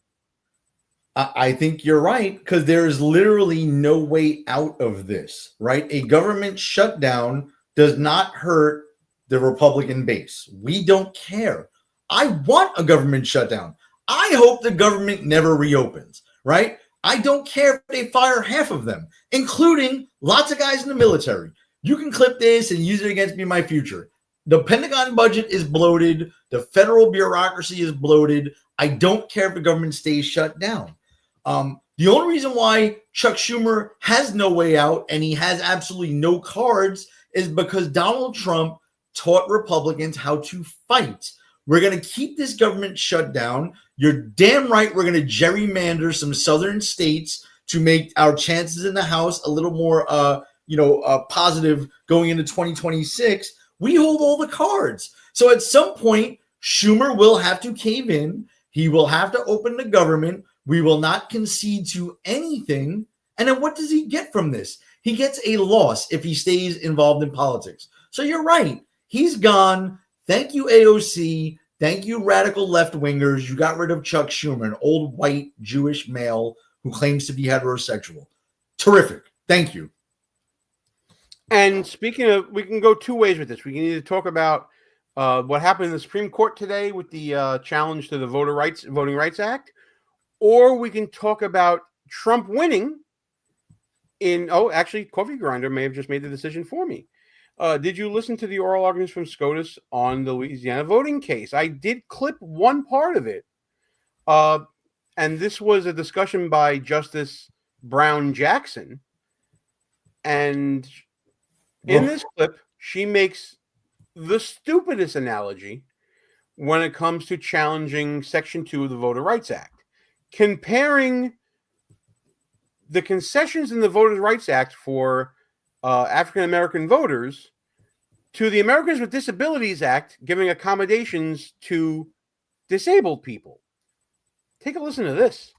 I think you're right, because there is literally no way out of this, right? A government shutdown does not hurt the Republican base. We don't care. I want a government shutdown. I hope the government never reopens, right? I don't care if they fire half of them, including lots of guys in the military. You can clip this and use it against me in my future. The Pentagon budget is bloated. The federal bureaucracy is bloated. I don't care if the government stays shut down. The only reason why Chuck Schumer has no way out and he has absolutely no cards is because Donald Trump taught Republicans how to fight. We're going to keep this government shut down. You're damn right we're going to gerrymander some southern states to make our chances in the House a little more positive going into 2026. We hold all the cards. So at some point, Schumer will have to cave in. He will have to open the government. We will not concede to anything. And then what does he get from this? He gets a loss if he stays involved in politics. So you're right. He's gone. Thank you, AOC. Thank you, radical left-wingers. You got rid of Chuck Schumer, an old white Jewish male who claims to be heterosexual. Terrific. Thank you. And speaking of, we can go two ways with this. We can either talk about what happened in the Supreme Court today with the challenge to the Voting Rights Act, or we can talk about Trump winning actually, Coffee Grinder may have just made the decision for me. Did you listen to the oral arguments from SCOTUS on the Louisiana voting case? I did clip one part of it. And this was a discussion by Justice Brown Jackson. And in this clip, she makes the stupidest analogy when it comes to challenging Section 2 of the Voter Rights Act, comparing the concessions in the Voter Rights Act for African-American voters to the Americans with Disabilities Act giving accommodations to disabled people. Take a listen to this.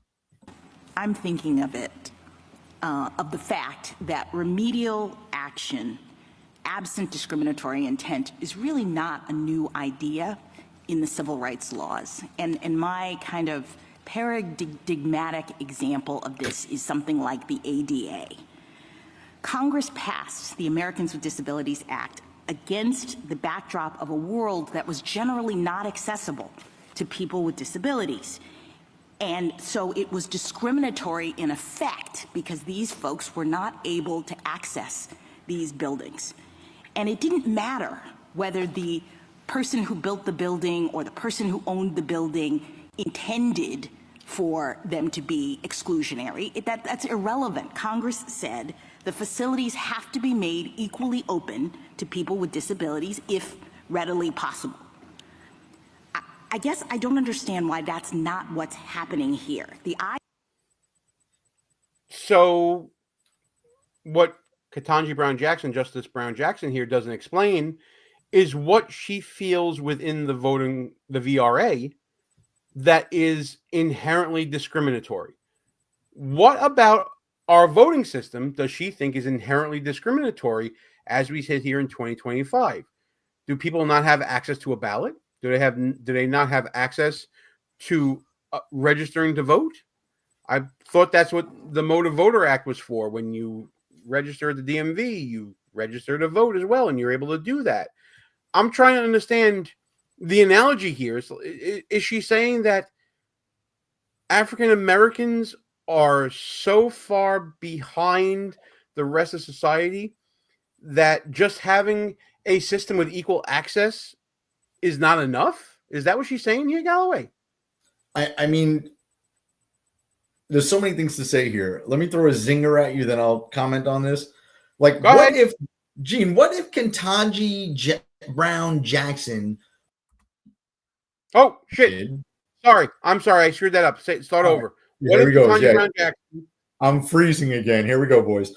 I'm thinking of the fact that remedial action, absent discriminatory intent, is really not a new idea in the civil rights laws. And my kind of paradigmatic example of this is something like the ADA. Congress passed the Americans with Disabilities Act against the backdrop of a world that was generally not accessible to people with disabilities. And so it was discriminatory in effect because these folks were not able to access these buildings. And it didn't matter whether the person who built the building or the person who owned the building intended for them to be exclusionary. That's irrelevant. Congress said the facilities have to be made equally open to people with disabilities if readily possible. I guess I don't understand why that's not what's happening here. So what Ketanji Brown Jackson, Justice Brown Jackson here doesn't explain is what she feels within the VRA that is inherently discriminatory. What about our voting system does she think is inherently discriminatory as we sit here in 2025? Do people not have access to a ballot? Do they not have access to registering to vote? I thought that's what the Motor Voter Act was for. When you register at the DMV, you register to vote as well, and you're able to do that. I'm trying to understand the analogy here. Is she saying that African Americans are so far behind the rest of society that just having a system with equal access is not enough? Is that what she's saying here, Galloway? I mean, there's so many things to say here. Let me throw a zinger at you, then I'll comment on this. Like, what if Ketanji Brown Jackson? Oh, shit. Sorry. I'm sorry. I screwed that up. Start over. What if Ketanji Brown Jackson? I'm freezing again. Here we go, boys.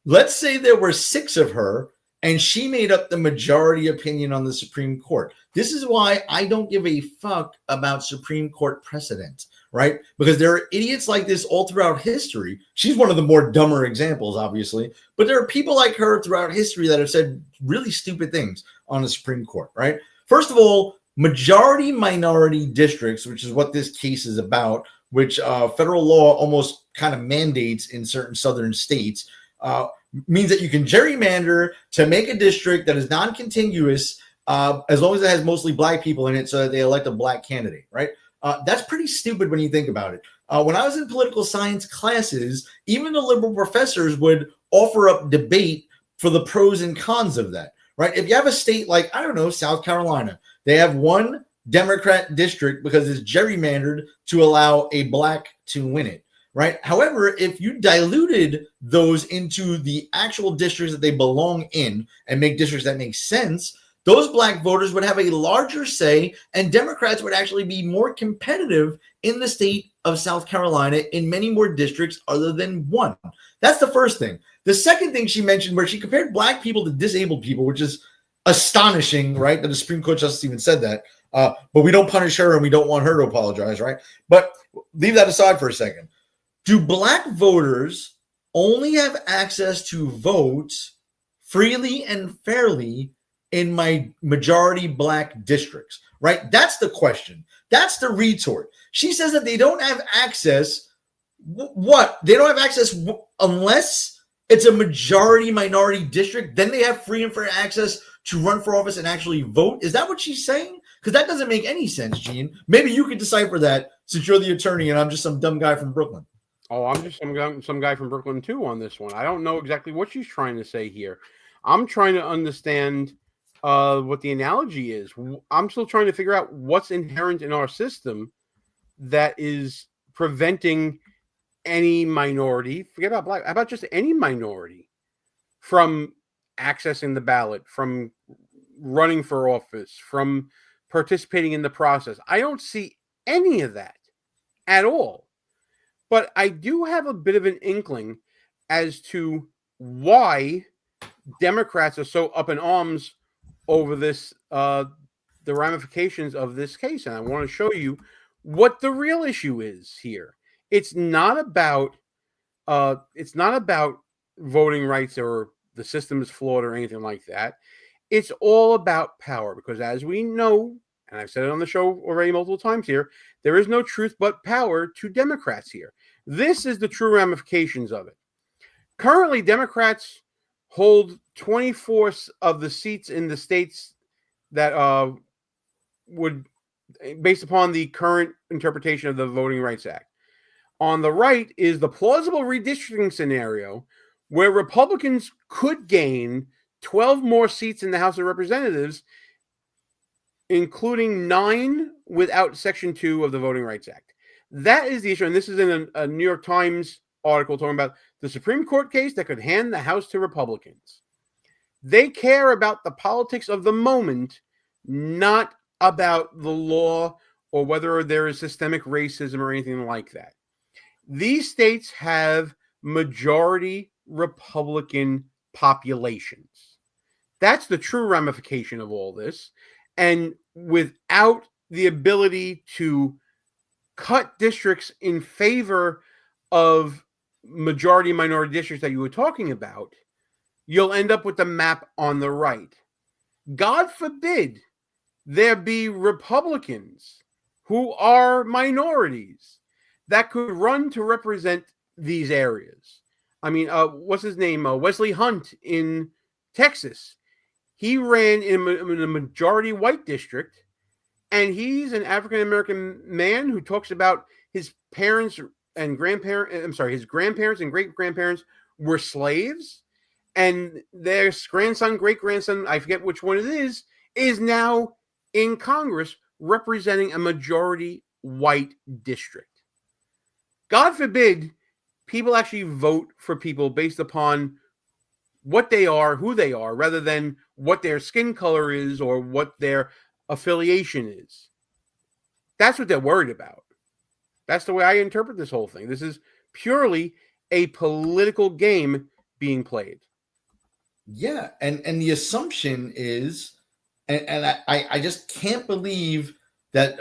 Let's say there were 6 of her, and she made up the majority opinion on the Supreme Court. This is why I don't give a fuck about Supreme Court precedent, right? Because there are idiots like this all throughout history. She's one of the more dumber examples, obviously, but there are people like her throughout history that have said really stupid things on the Supreme Court, right? First of all, majority minority districts, which is what this case is about, which federal law almost kind of mandates in certain southern states, means that you can gerrymander to make a district that is non-contiguous as long as it has mostly black people in it so that they elect a black candidate, right? That's pretty stupid when you think about it. When I was in political science classes, even the liberal professors would offer up debate for the pros and cons of that, right? If you have a state like, I don't know, South Carolina, they have one Democrat district because it's gerrymandered to allow a black to win it. Right. However, if you diluted those into the actual districts that they belong in and make districts that make sense, those black voters would have a larger say, and Democrats would actually be more competitive in the state of South Carolina in many more districts other than one. That's the first thing. The second thing she mentioned, where she compared black people to disabled people, which is astonishing, right? That the Supreme Court justice even said that. But we don't punish her and we don't want her to apologize, right? But leave that aside for a second. Do black voters only have access to vote freely and fairly in my majority black districts, right? That's the question. That's the retort. She says that they don't have access. What? They don't have access unless it's a majority minority district. Then they have free and fair access to run for office and actually vote. Is that what she's saying? Because that doesn't make any sense, Gene. Maybe you could decipher that since you're the attorney and I'm just some dumb guy from Brooklyn. Oh, I'm just some guy from Brooklyn, too, on this one. I don't know exactly what she's trying to say here. I'm trying to understand what the analogy is. I'm still trying to figure out what's inherent in our system that is preventing any minority, forget about black, how about just any minority, from accessing the ballot, from running for office, from participating in the process. I don't see any of that at all. But I do have a bit of an inkling as to why Democrats are so up in arms over this the ramifications of this case, and I want to show you what the real issue is here. It's not about voting rights or the system is flawed or anything like that. It's all about power, because as we know, and I've said it on the show already multiple times here, there is no truth but power to Democrats here. This is the true ramifications of it. Currently, Democrats hold 24 of the seats in the states that would, based upon the current interpretation of the Voting Rights Act. On the right is the plausible redistricting scenario where Republicans could gain 12 more seats in the House of Representatives, including 9 without Section 2 of the Voting Rights Act. That is the issue, and this is in a New York Times article talking about the Supreme Court case that could hand the House to Republicans. They care about the politics of the moment, not about the law or whether there is systemic racism or anything like that. These states have majority Republican populations. That's the true ramification of all this. And without the ability to cut districts in favor of majority minority districts that you were talking about, you'll end up with the map on the right. God forbid there be Republicans who are minorities that could run to represent these areas. I mean, what's his name? Wesley Hunt in Texas. He ran in a majority white district, and he's an African-American man who talks about his parents and grandparents, his grandparents and great-grandparents were slaves, and their grandson, great-grandson, I forget which one it is now in Congress representing a majority white district. God forbid people actually vote for people based upon what they are, who they are, rather than what their skin color is or what their affiliation is. That's what they're worried about. That's the way I interpret this whole thing. This is purely a political game being played. Yeah, and the assumption is, and I just can't believe that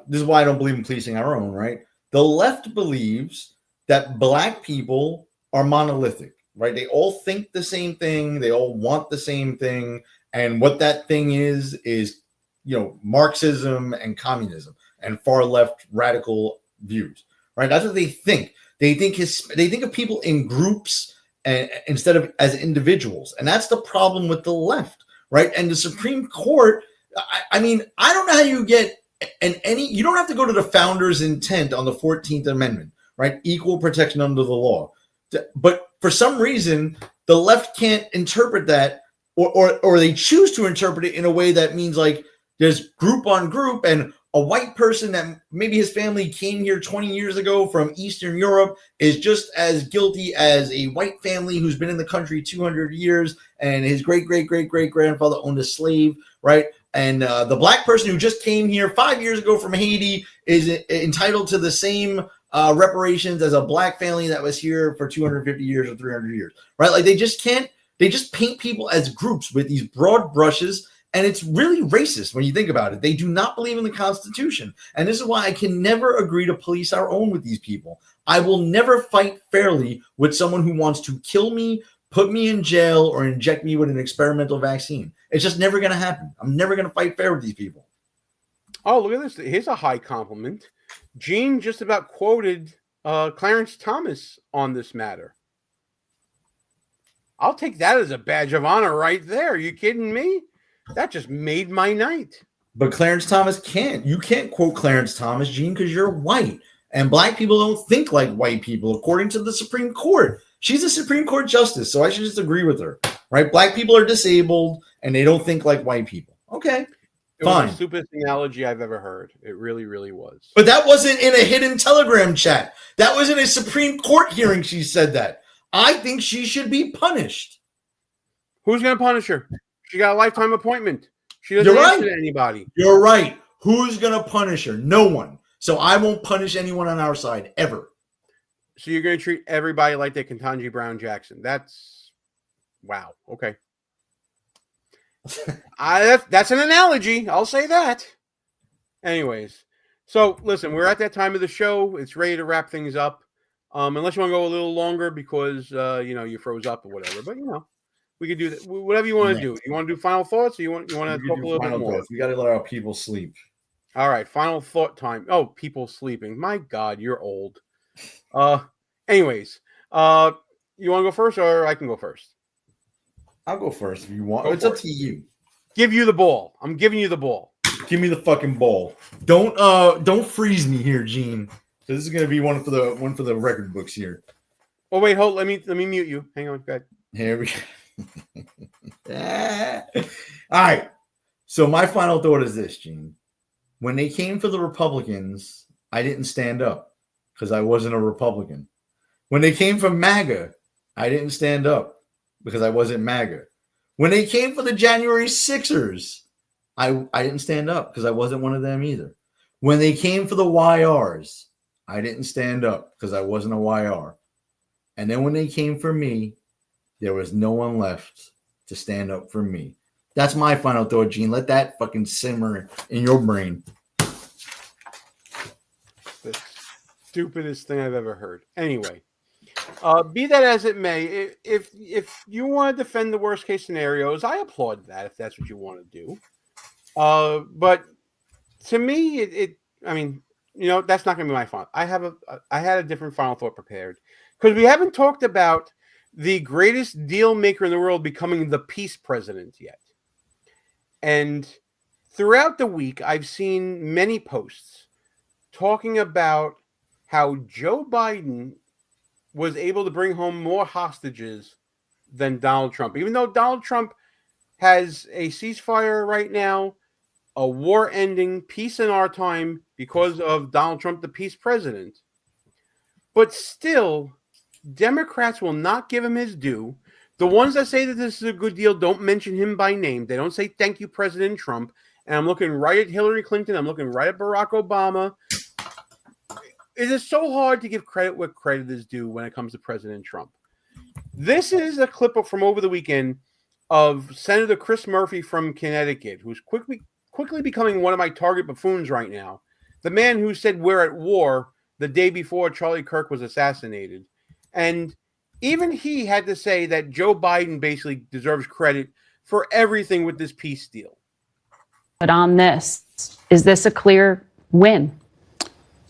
this is why I don't believe in policing our own, right? The left believes that black people are monolithic, right? They all think the same thing. They all want the same thing. And what that thing is, Marxism and communism and far left radical views, right? That's what they think. They think of people in groups instead of as individuals. And that's the problem with the left, right? And the Supreme Court, I mean, I don't know how you get you don't have to go to the founders' intent on the 14th Amendment, right? Equal protection under the law. But for some reason, the left can't interpret that, or they choose to interpret it in a way that means like there's group on group, and a white person that maybe his family came here 20 years ago from Eastern Europe is just as guilty as a white family who's been in the country 200 years and his great-great-great-great-grandfather owned a slave, right? And the black person who just came here 5 years ago from Haiti is entitled to the same reparations as a black family that was here for 250 years or 300 years, right? Like they just paint people as groups with these broad brushes. And it's really racist when you think about it. They do not believe in the Constitution. And this is why I can never agree to police our own with these people. I will never fight fairly with someone who wants to kill me, put me in jail, or inject me with an experimental vaccine. It's just never going to happen. I'm never going to fight fair with these people. Oh, look at this. Here's a high compliment. Gene just about quoted Clarence Thomas on this matter. I'll take that as a badge of honor right there. Are you kidding me? That just made my night. But Clarence Thomas can't. You can't quote Clarence Thomas, Gene, because you're white. And black people don't think like white people, according to the Supreme Court. She's a Supreme Court justice, so I should just agree with her. Right? Black people are disabled, and they don't think like white people. Okay, fine. It was the stupidest analogy I've ever heard. It really, really was. But that wasn't in a hidden Telegram chat. That was in a Supreme Court hearing she said that. I think she should be punished. Who's going to punish her? She got a lifetime appointment. She doesn't answer to anybody. You're right. Who's going to punish her? No one. So I won't punish anyone on our side ever. So you're going to treat everybody like they Ketanji Brown Jackson. That's wow. Okay. That's an analogy. I'll say that. Anyways, so listen, we're at that time of the show. It's ready to wrap things up. Unless you want to go a little longer because you froze up or whatever. But we could do that. Whatever you want to do. You want to do final thoughts, or you want to talk a little bit more? We got to let our people sleep. All right, final thought time. Oh, people sleeping. My God, you're old. Anyways, you want to go first, or I can go first? I'll go first if you want. It's up to you. Give you the ball. I'm giving you the ball. Give me the fucking ball. Don't freeze me here, Gene. This is gonna be one for the record books here. Oh wait, hold. Let me mute you. Hang on, go ahead. Here we go. All right. So my final thought is this, Gene. When they came for the Republicans, I didn't stand up because I wasn't a Republican. When they came for MAGA, I didn't stand up because I wasn't MAGA. When they came for the January 6ers, I didn't stand up because I wasn't one of them either. When they came for the YRs, I didn't stand up because I wasn't a YR. And then when they came for me, there was no one left to stand up for me. That's my final thought, Gene. Let that fucking simmer in your brain. The stupidest thing I've ever heard. Anyway, be that as it may, if you want to defend the worst case scenarios, I applaud that if that's what you want to do. But to me, that's not going to be my final. I had a different final thought prepared because we haven't talked about the greatest deal maker in the world becoming the peace president yet. And throughout the week, I've seen many posts talking about how Joe Biden was able to bring home more hostages than Donald Trump. Even though Donald Trump has a ceasefire right now, a war ending, peace in our time because of Donald Trump, the peace president. But still, Democrats will not give him his due. The ones that say that this is a good deal don't mention him by name. They don't say, thank you, President Trump. And I'm looking right at Hillary Clinton. I'm looking right at Barack Obama. It is so hard to give credit where credit is due when it comes to President Trump. This is a clip from over the weekend of Senator Chris Murphy from Connecticut, who's quickly becoming one of my target buffoons right now. The man who said we're at war the day before Charlie Kirk was assassinated. And even he had to say that Joe Biden basically deserves credit for everything with this peace deal. But on this, is this a clear win?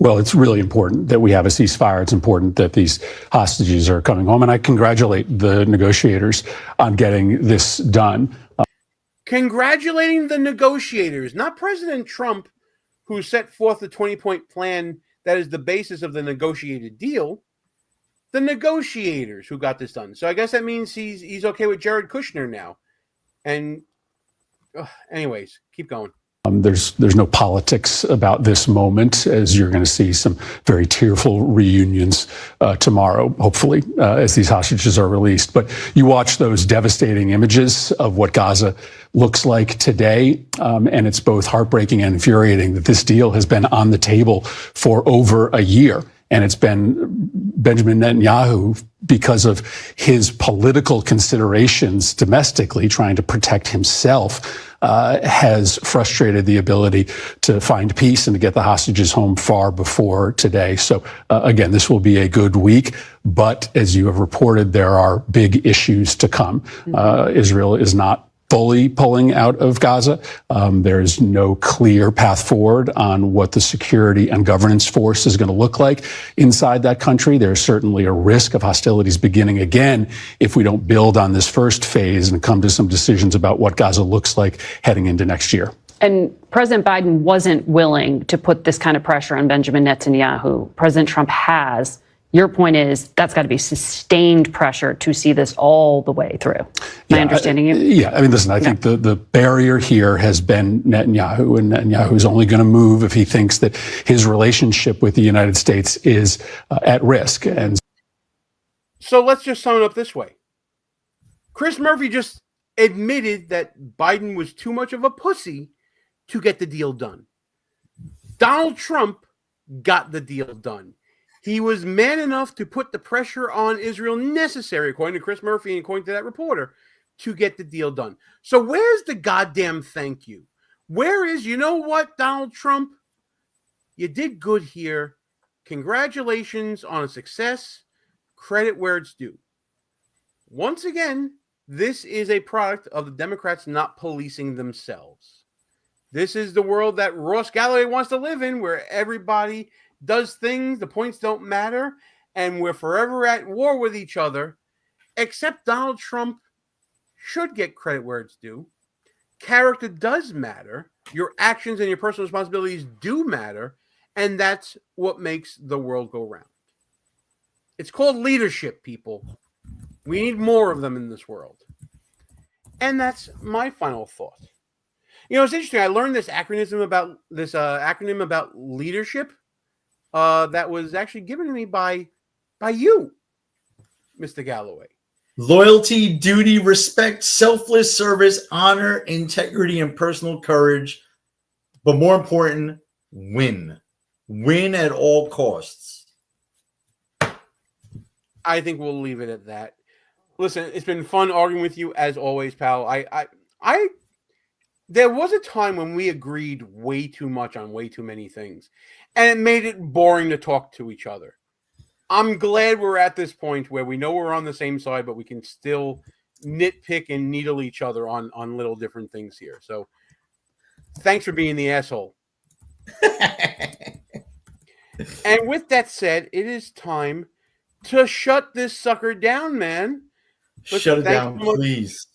Well, it's really important that we have a ceasefire. It's important that these hostages are coming home. And I congratulate the negotiators on getting this done. Congratulating the negotiators, not President Trump, who set forth the 20-point plan that is the basis of the negotiated deal. The negotiators who got this done. So I guess that means he's okay with Jared Kushner now. And anyways, keep going. There's no politics about this moment, as you're going to see some very tearful reunions tomorrow, hopefully, as these hostages are released. But you watch those devastating images of what Gaza looks like today, and it's both heartbreaking and infuriating that this deal has been on the table for over a year. And it's been Benjamin Netanyahu, because of his political considerations domestically, trying to protect himself, has frustrated the ability to find peace and to get the hostages home far before today. So, again, this will be a good week. But as you have reported, there are big issues to come. Israel is not fully pulling out of Gaza. There's no clear path forward on what the security and governance force is going to look like inside that country. There's certainly a risk of hostilities beginning again if we don't build on this first phase and come to some decisions about what Gaza looks like heading into next year. And President Biden wasn't willing to put this kind of pressure on Benjamin Netanyahu. President Trump has. Your point is that's got to be sustained pressure to see this all the way through. Am I understanding you? Yeah. I mean, listen, I think the barrier here has been Netanyahu, and Netanyahu is only going to move if he thinks that his relationship with the United States is at risk. And so let's just sum it up this way. Chris Murphy just admitted that Biden was too much of a pussy to get the deal done. Donald Trump got the deal done. He was man enough to put the pressure on Israel necessary, according to Chris Murphy and according to that reporter, to get the deal done. So where's the goddamn thank you? Where is, you know what, Donald Trump? You did good here. Congratulations on a success. Credit where it's due. Once again, this is a product of the Democrats not policing themselves. This is the world that Ross Galloway wants to live in, where everybody does things, the points don't matter, and we're forever at war with each other, except Donald Trump should get credit where it's due. Character does matter. Your actions and your personal responsibilities do matter, and that's what makes the world go round. It's called leadership, people. We need more of them in this world. And that's my final thought. You know, it's interesting. I learned this acronym about leadership that was actually given to me by you, Mr. Galloway. Loyalty, duty, respect, selfless service, honor, integrity, and personal courage. But more important, win. Win at all costs. I think we'll leave it at that. Listen, it's been fun arguing with you as always, pal. There was a time when we agreed way too much on way too many things, and it made it boring to talk to each other. I'm glad we're at this point where we know we're on the same side, but we can still nitpick and needle each other on little different things here. So thanks for being the asshole. And with that said, it is time to shut this sucker down, man. Shut it down, please.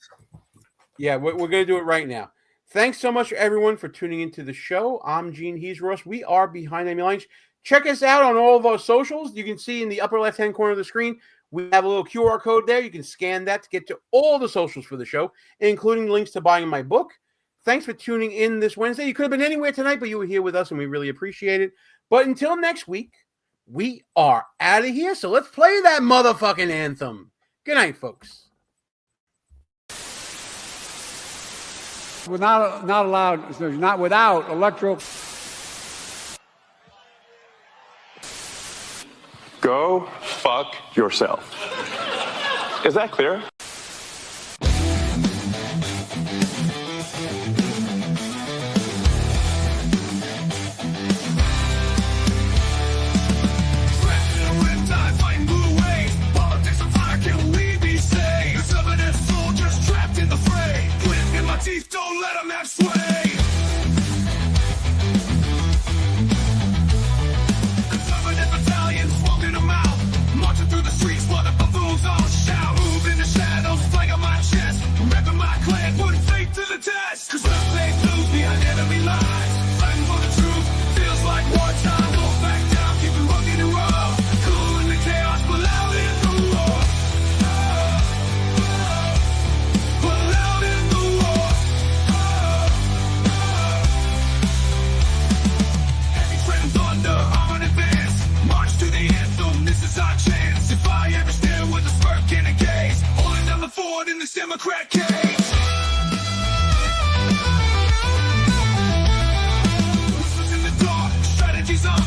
Yeah, we're going to do it right now. Thanks so much, everyone, for tuning into the show. I'm Gene. He's Ross. We are Behind Enemy Lines. Check us out on all of our socials. You can see in the upper left-hand corner of the screen, we have a little QR code there. You can scan that to get to all the socials for the show, including links to buying my book. Thanks for tuning in this Wednesday. You could have been anywhere tonight, but you were here with us, and we really appreciate it. But until next week, we are out of here. So let's play that motherfucking anthem. Good night, folks. Not allowed, not without electoral. Go fuck yourself. Is that clear? Teeth, don't let them have sway. Conservative battalions walking them out, marching through the streets while the buffoons all shout. Move in the shadows, flag on my chest, repping my clan, putting faith to the test. Cause we're playing blues behind enemy lines, fighting for the truth, feels like wartime. Don't back down, keep it rugged and raw, cool in the chaos, but loud in the war. But loud in the war. If I ever stand with a smirk in a gaze, holding down the fort in this Democrat cage. Whispers in the dark, strategies on